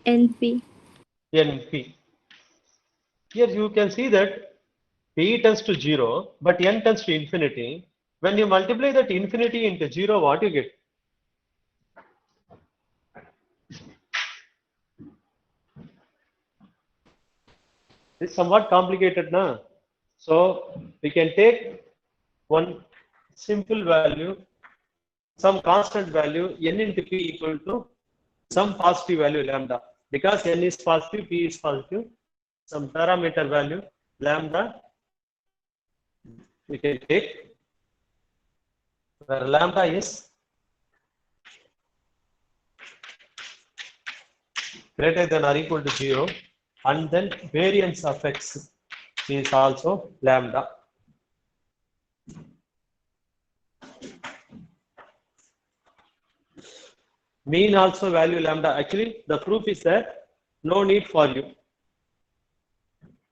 NP. NP. Here you can see that p tends to 0, but n tends to infinity. When you multiply that infinity into 0, what you get? It's somewhat complicated now. So we can take one simple value, some constant value, n into p equal to some positive value lambda. Because n is positive, p is positive, some parameter value lambda we can take, where lambda is greater than or equal to 0, and then variance of x is also lambda. Mean also value lambda. Actually, the proof is that no need for you.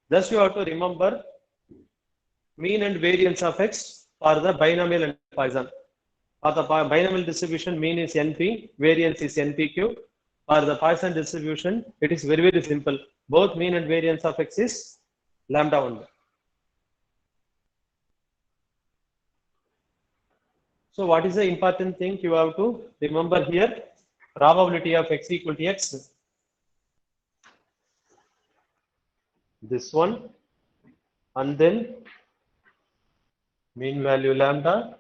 Just you have to remember mean and variance of x for the binomial and Poisson. For the binomial distribution, mean is np, variance is npq. For the Poisson distribution, it is very, very simple. Both mean and variance of x is lambda 1. So what is the important thing you have to remember here? Probability of x equal to x. This one, and then mean value lambda,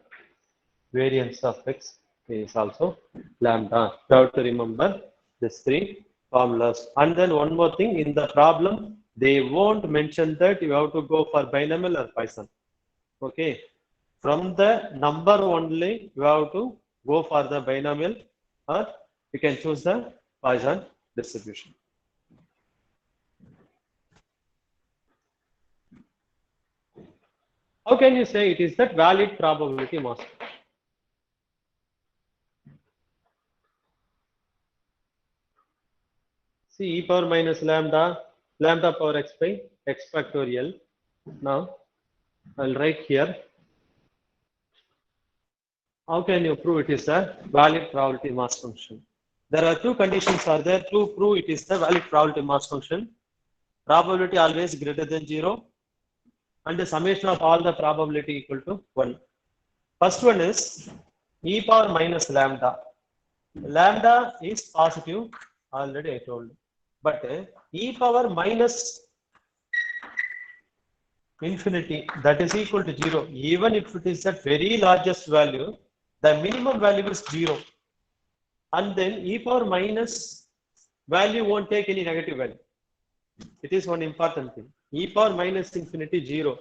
variance of x is also lambda. You have to remember these three formulas. And then one more thing, in the problem, they won't mention that you have to go for binomial or Poisson. Okay. From the number only, you have to go for the binomial, or you can choose the Poisson distribution. How can you say it is that valid probability mass? See, e power minus lambda power x by x factorial. Now, I'll write here. How can you prove it is a valid probability mass function? There are two conditions are there to prove it is the valid probability mass function. Probability always greater than 0 and the summation of all the probability equal to 1. First one is e power minus lambda. Lambda is positive, already I told. But e power minus infinity, that is equal to 0. Even if it is the very largest value, the minimum value is 0. And then e power minus value won't take any negative value. It is one important thing. E power minus infinity 0.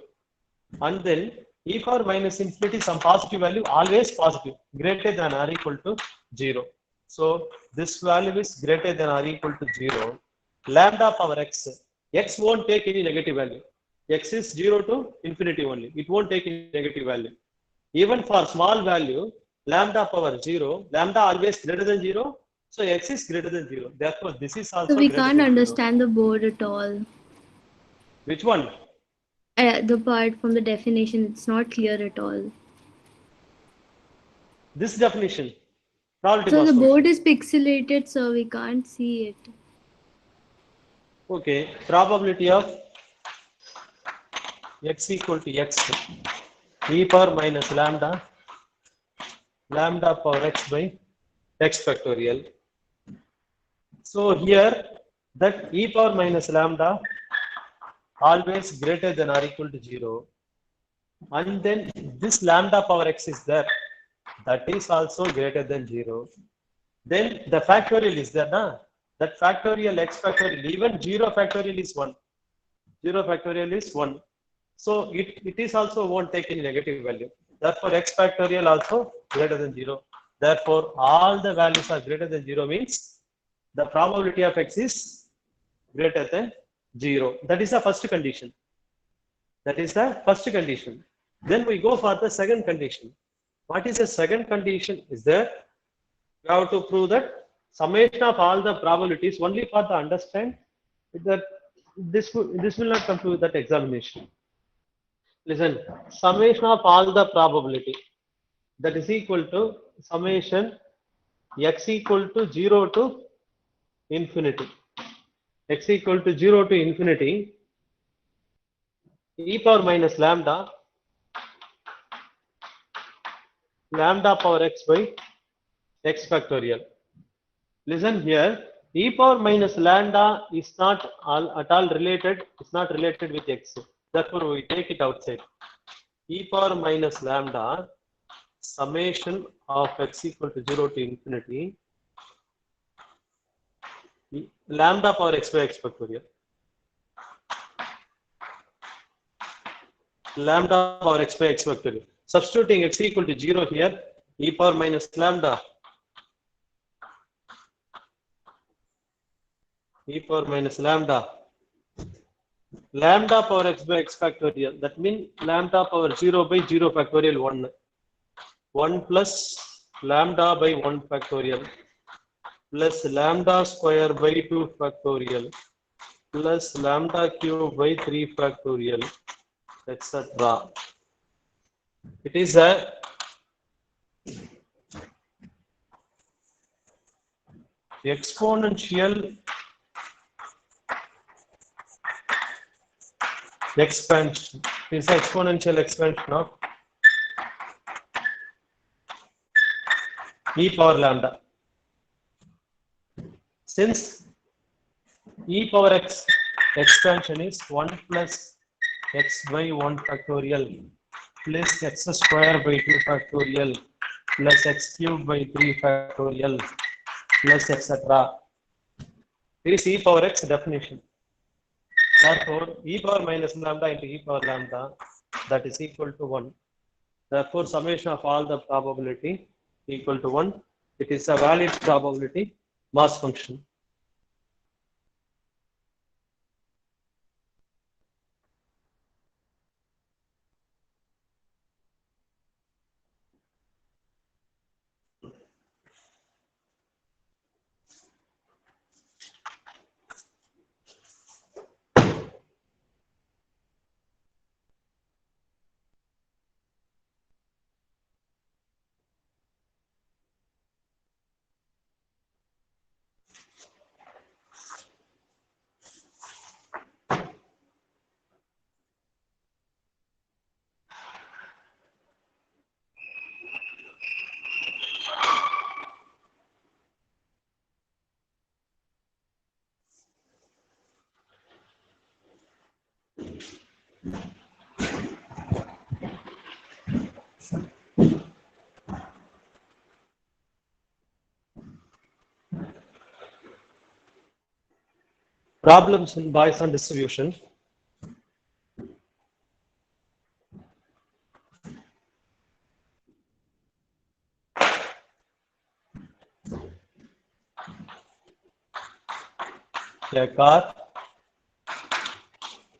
And then e power minus infinity some positive value, always positive, greater than or equal to 0. So this value is greater than or equal to 0. Lambda power x, x won't take any negative value. X is 0 to infinity only. It won't take any negative value. Even for small value, lambda power 0, lambda always greater than 0. So x is greater than 0. Therefore, this is also So we greater can't than 0. understand the board at all. Which one? The part from the definition, it's not clear at all. This definition. Probability So mass the function. board is pixelated, so we can't see it. Okay, probability of x equal to x, e power minus lambda, lambda power x by x factorial. So here that e power minus lambda always greater than or equal to 0. And then this lambda power x is there. That is also greater than 0. Then the factorial is there, na? That factorial x factorial, even 0 factorial is 1. 0 factorial is 1. So it is also won't take any negative value. Therefore, x factorial also greater than 0. Therefore, all the values are greater than 0 means the probability of x is greater than 0. That is the first condition. That is the first condition. Then we go for the second condition. What is the second condition? Is there? You have to prove that summation of all the probabilities only for the understand that this will not come to that examination. Listen, summation of all the probability that is equal to summation x equal to 0 to infinity. X equal to 0 to infinity e power minus lambda, lambda power x by x factorial. Listen here, e power minus lambda is not at all related, it's not related with x. Therefore, we take it outside. E power minus lambda summation of x equal to 0 to infinity lambda power x by x factorial. Lambda power x by x factorial. Substituting x equal to 0 here, e power minus lambda, e power minus lambda, lambda power x by x factorial. That means lambda power 0 by 0 factorial 1. 1 plus lambda by 1 factorial plus lambda square by 2 factorial plus lambda cube by 3 factorial, etc. It is a exponential expansion. It is an exponential expansion of e power lambda. Since e power x expansion is 1 plus x by 1 factorial plus x square by 2 factorial plus x cube by 3 factorial plus etc. This is e power x definition. Therefore, e power minus lambda into e power lambda, that is equal to 1. Therefore, summation of all the probability equal to 1. It is a valid probability mass function. Problems in Poisson distribution. A car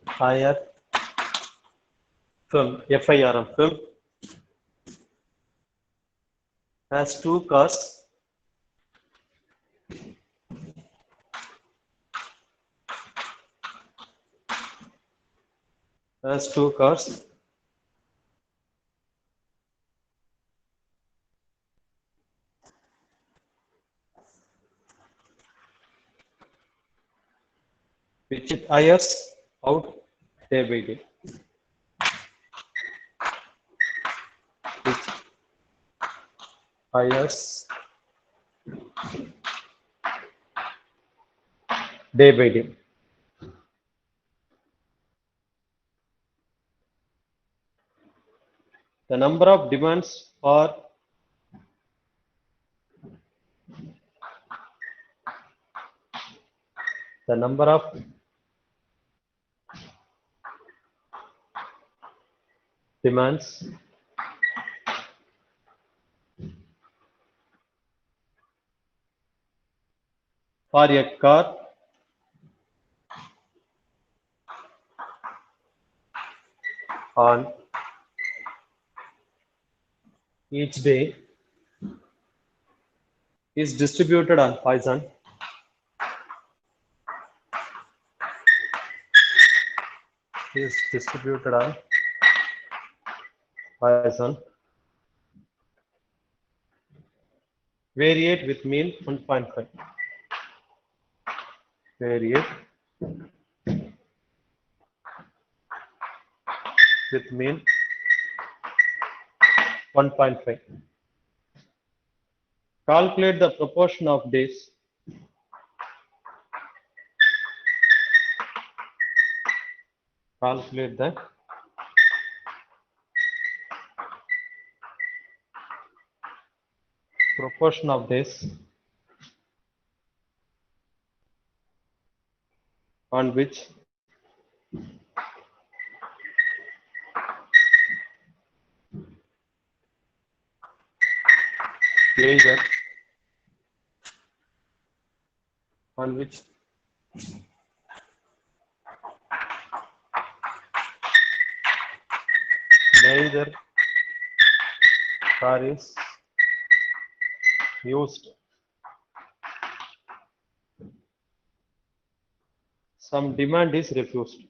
hire film, FIRM film, has two cars. Has two cars. Which it hires out day by day. Which hires day by day. The number of demands for the number of demands for a car on each day is distributed on Poisson. Is distributed on Poisson. Variate with mean 1.5. Variate with mean 1.5. Calculate the proportion of days. Calculate the proportion of days on which neither on which neither car is used. Some demand is refused.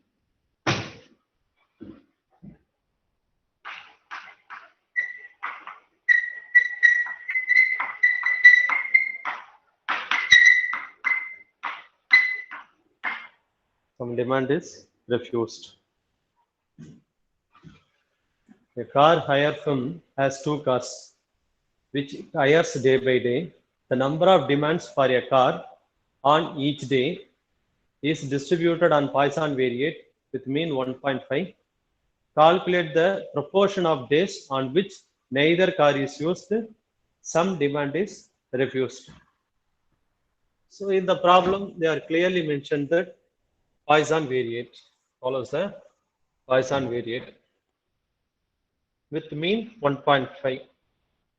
Some demand is refused. A car hire firm has two cars, which it hires day by day. The number of demands for a car on each day is distributed on Poisson variate with mean 1.5. Calculate the proportion of days on which neither car is used. Some demand is refused. So in the problem, they are clearly mentioned that Poisson variate follows the Poisson variate with mean 1.5.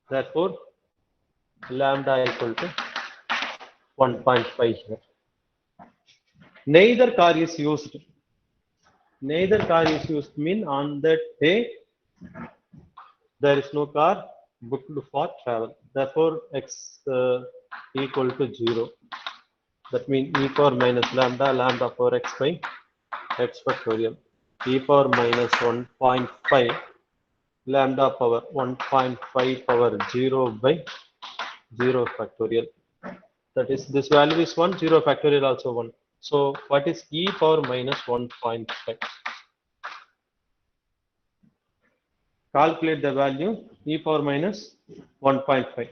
Therefore, lambda equal to 1.5 here. Neither car is used. Neither car is used mean on that day there is no car booked for travel. Therefore, x equal to 0. That means e power minus lambda, lambda power x by x factorial. E power minus 1.5 lambda power 1.5 power 0 by 0 factorial. That is, this value is 1, 0 factorial also 1. So what is e power minus 1.5? Calculate the value e power minus 1.5.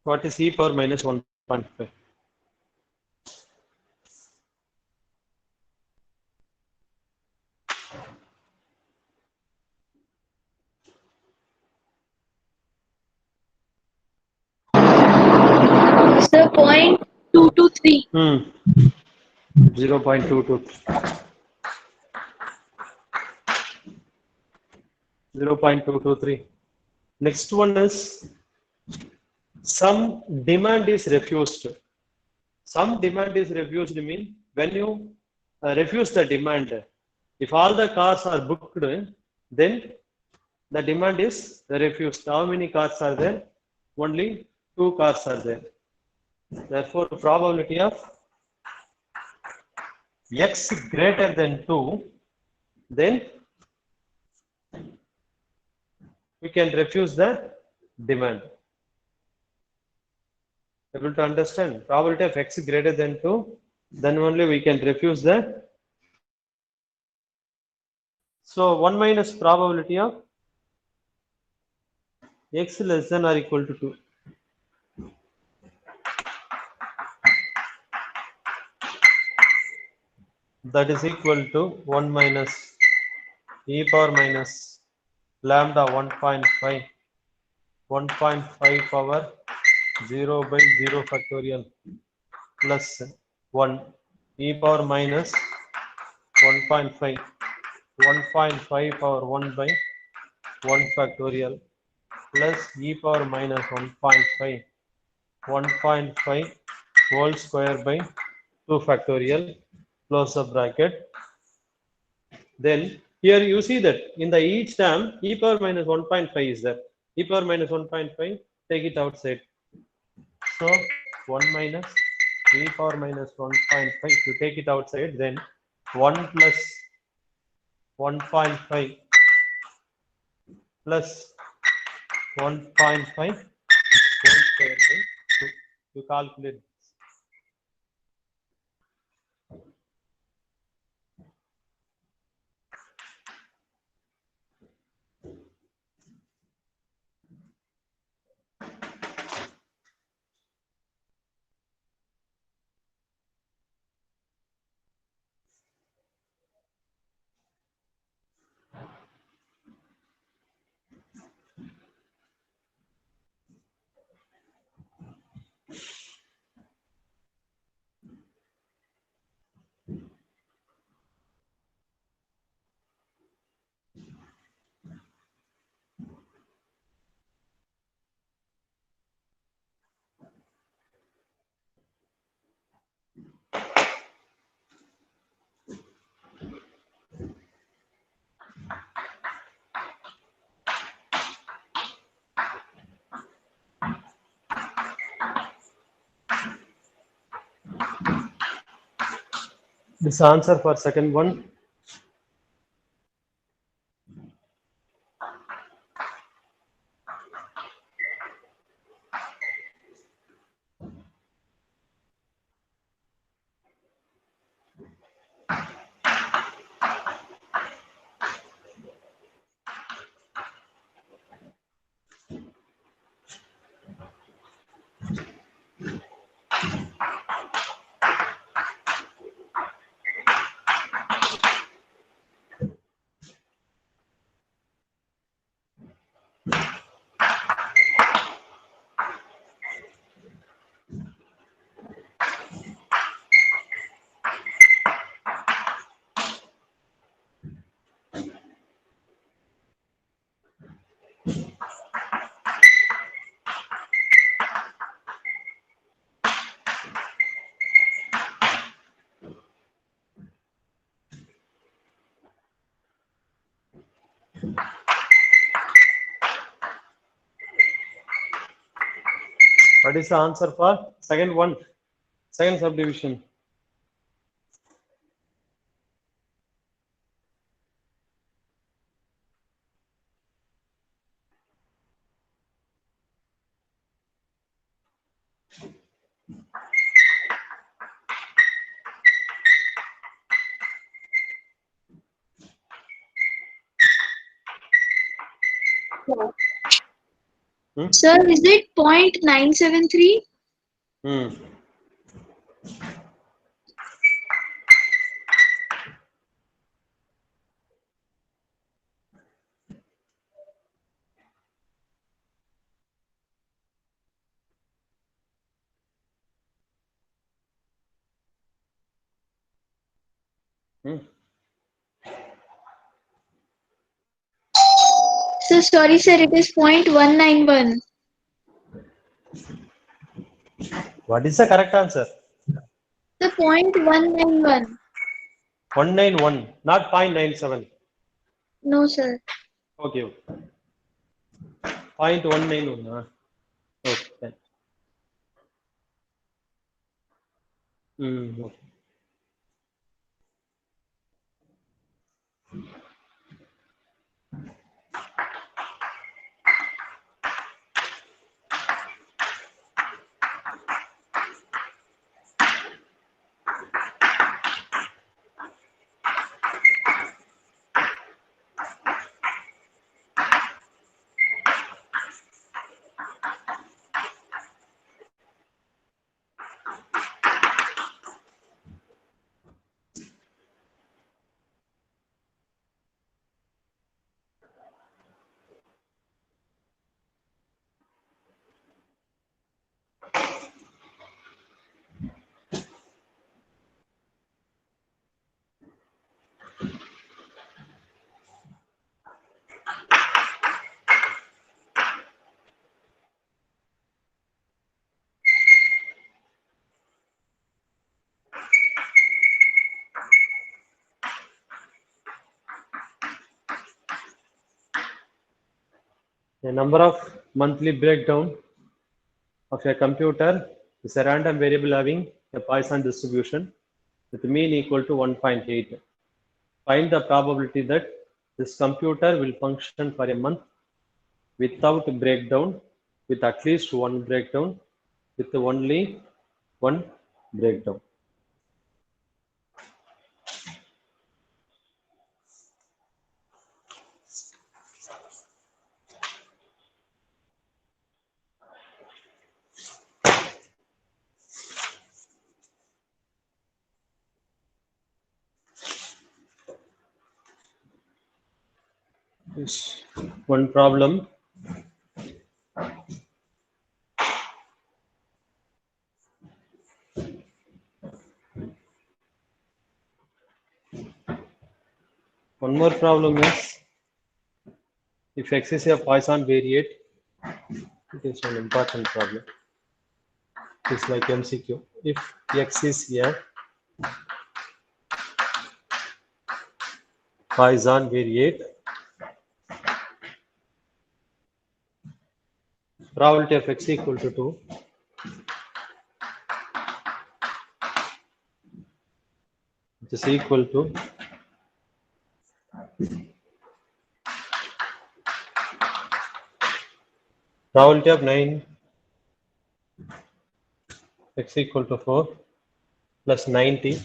What is e power minus 1.5? Sir, 0.223. 0.22. 0.223. Next one is some demand is refused. Some demand is refused mean when you refuse the demand, if all the cars are booked, then the demand is refused. How many cars are there? Only 2 cars are there. Therefore, probability of x greater than 2, then we can refuse the demand. Able to understand? Probability of x greater than 2, then only we can refuse the. So 1 minus probability of x less than or equal to 2. That is equal to 1 minus e power minus lambda 1.5 power 0 by 0 factorial plus 1 e power minus 1.5 power 1 by 1 factorial plus e power minus 1.5 whole square by 2 factorial, close the bracket. Then here you see that in the each term e power minus 1.5 is there. E power minus 1.5, take it outside. So 1 minus e power minus 1.5, to take it outside, then 1 plus 1.5 plus 1.5 whole square by 2. You calculate. This answer for second one. What is the answer for second one? Second subdivision. Sir, is it 0.973? Hmm. Hmm. So sorry, sir, it is 0.191. What is the correct answer? The 0.191. 191, not 0.97. No, sir. Okay. 0.191. Okay. Okay. The number of monthly breakdown of a computer is a random variable having a Poisson distribution with mean equal to 1.8. Find the probability that this computer will function for a month without breakdown, with at least one breakdown, with only one breakdown. Yes. One problem. One more problem is if X is a Poisson variate, it is an important problem. It's like MCQ. If X is a Poisson variate, probability of X equal to 2. Which is equal to probability of 9 X equal to 4 plus 90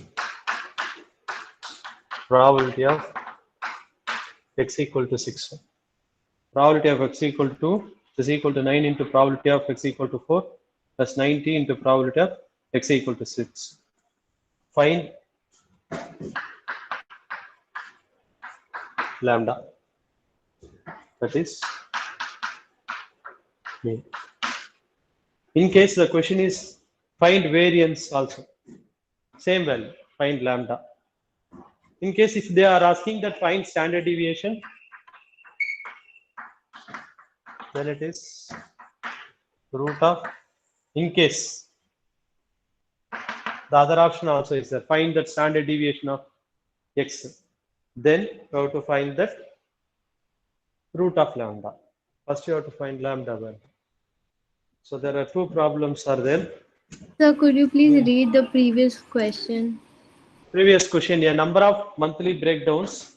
probability of X equal to 6. Probability of X equal to is equal to 9 into probability of X equal to 4 plus 90 into probability of X equal to 6. Find lambda. That is mean. In case the question is find variance also, same value, find lambda. In case if they are asking that find standard deviation, then it is root of, in case the other option also is there, find that standard deviation of X, then you have to find that root of lambda. First you have to find lambda value. So there are two problems are there. Sir, could you please read the previous question? Previous question, a number of monthly breakdowns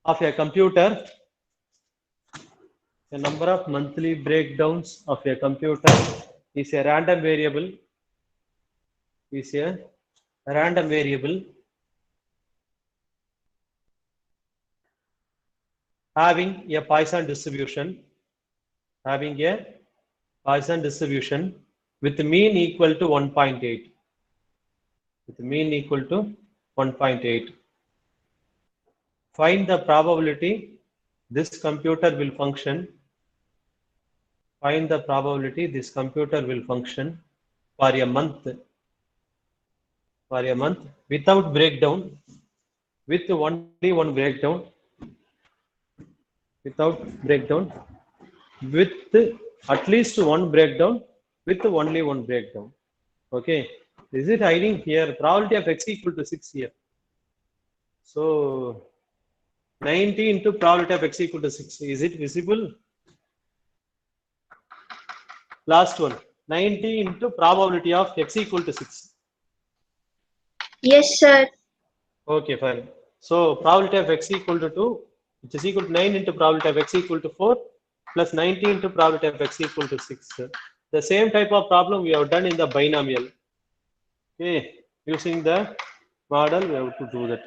of a computer, a number of monthly breakdowns of a computer is a random variable, having a Poisson distribution, with mean equal to 1.8. With mean equal to 1.8. Find the probability this computer will function. Find the probability this computer will function for a month. Without breakdown, with only one breakdown, without breakdown, with at least one breakdown, with only one breakdown. Okay, is it hiding here? Probability of x equal to 6 here. So 90 into probability of x equal to 6. Is it visible? Last one. 90 into probability of x equal to 6. Yes, sir. Okay, fine. So probability of x equal to 2, which is equal to 9 into probability of x equal to 4, plus 90 into probability of x equal to 6. The same type of problem we have done in the binomial. Okay, using the model, we have to do that.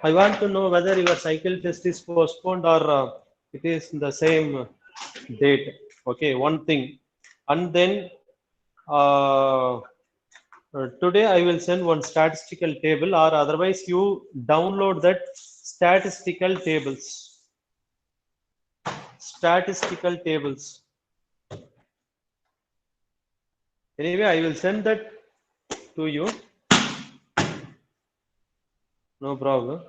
I want to know whether your cycle test is postponed or it is the same date. Okay, one thing. And then today I will send one statistical table, or otherwise you download that statistical tables. Statistical tables. Anyway, I will send that to you. No problem.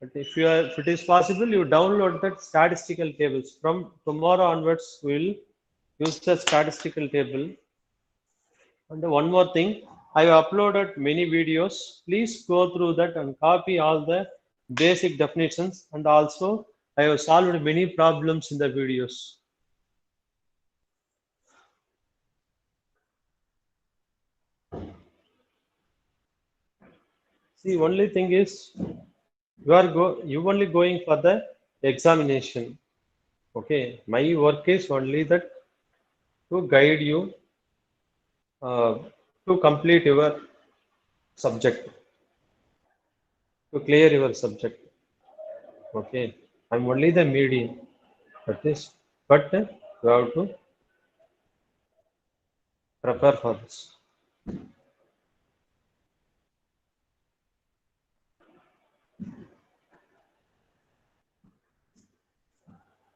But if it is possible, you download that statistical tables. From tomorrow onwards, we will use the statistical table. And one more thing, I have uploaded many videos. Please go through that and copy all the basic definitions. And also, I have solved many problems in the videos. See, only thing is, you only going for the examination. Okay, my work is only that to guide you to complete your subject, to clear your subject. Okay, I'm only the medium. But you have to prepare for this.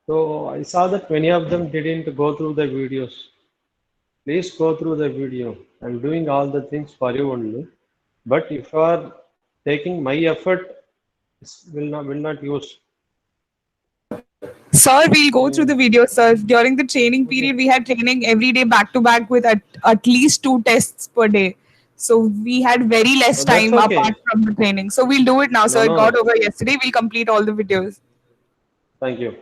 So I saw that many of them didn't go through the videos. Please go through the video. I'm doing all the things for you only. But if you are taking my effort, will not use. Sir, we'll go through the video, sir. During the training period, we had training every day back to back with at least 2 tests per day. So we had very less Oh, that's time okay. apart from the training. So we'll do it now, sir. No. It got over yesterday. We'll complete all the videos. Thank you.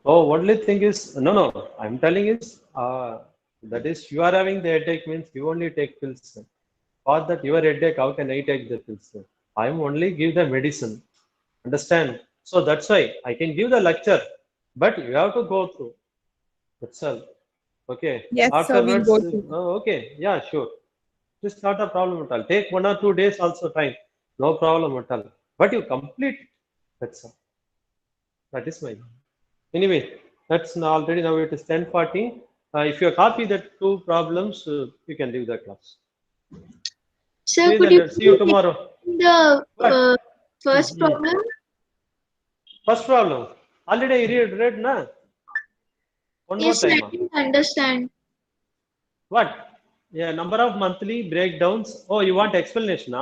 Oh, only thing is, no. I'm telling is, that is, you are having the headache means you only take pills. For that, your headache, how can I take the pills? I am only give the medicine. Understand? So that's why I can give the lecture, but you have to go through. That's all. Okay. Yes, sir. Afterwards, We'll go through. okay. Yeah, sure. It's not a problem at all. Take 1 or 2 days also time. No problem at all. But you complete it. That's all. That is my. Anyway, that's already now it is 10:40. If you copy that 2 problems, you can leave the class. Sir, See, could then you see you tomorrow. the What? first problem? First problem. Already I read na? One more Yes, sir, I time. didn't understand. What? Yeah, number of monthly breakdowns. Oh, you want explanation?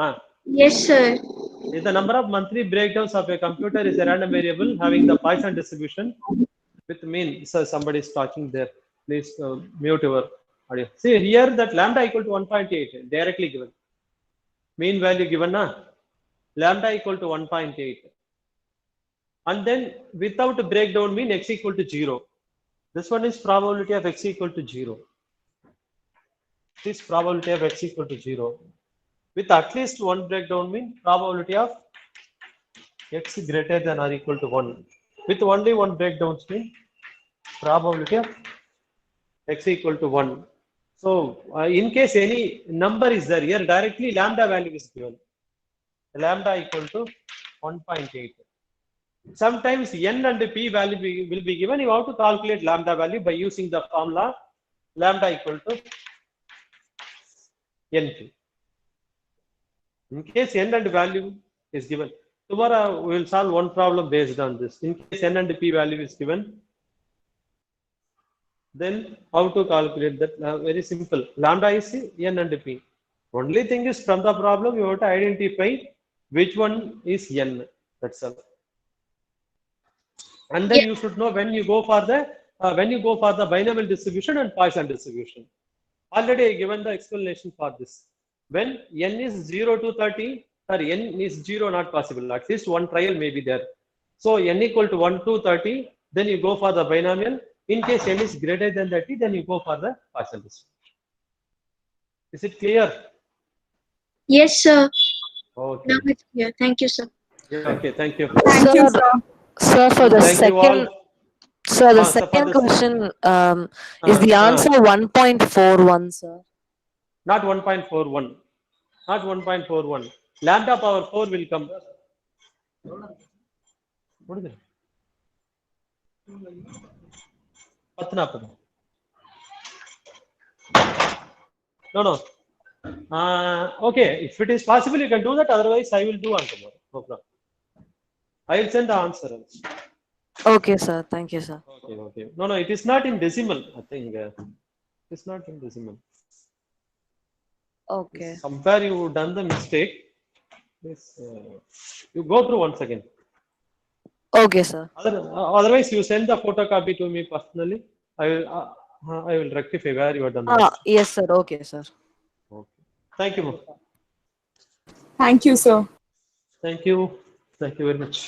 Yes, sir. If the number of monthly breakdowns of a computer is a random variable having the Poisson distribution with mean. So somebody is talking there. Please mute your audio. See here that lambda equal to 1.8 directly given. Mean value given na? Lambda equal to 1.8. And then without a breakdown mean x equal to 0. This one is probability of x equal to 0. This probability of x equal to 0. With at least one breakdown mean probability of x greater than or equal to 1. With only one breakdown mean probability of x equal to 1. So in case any number is there, here directly lambda value is given. Lambda equal to 1.8. Sometimes n and p value will be given. You have to calculate lambda value by using the formula lambda equal to np. In case n and value is given, tomorrow we will solve one problem based on this. In case n and p value is given, then how to calculate that? Very simple. Lambda is n and p. Only thing is, from the problem you have to identify which one is n. That's all. And then you should know when you go for the binomial distribution and Poisson distribution. Already I given the explanation for this. When n is 0 to 30, sorry, n is 0 not possible. At least one trial may be there. So n equal to 1 to 30, then you go for the binomial. In case n is greater than 30, then you go for the Poisson distribution. Is it clear? Yes, sir. Okay. Now it's clear. Thank you, sir. Okay, thank you. Thank you, sir. Sir, for the Thank you all. second, sir, the Ah, sir, for second the- question is the answer 1.41, sir. Not 1.41. Not 1.41. Lambda power 4 will come. What is it? 1040. No. Okay, if it is possible, you can do that. Otherwise, I will do on tomorrow. No problem. I will send the answer. Okay, sir. Thank you, sir. Okay. No, it is not in decimal. I think it's not in decimal. Okay. Somewhere you done the mistake. Yes, you go through once again. Okay, sir. Otherwise, you send the photocopy to me personally. I will rectify where you are done. Yes, sir. Okay, sir. Okay. Thank you, ma'am. Thank you, sir. Thank you. Thank you very much.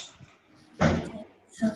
So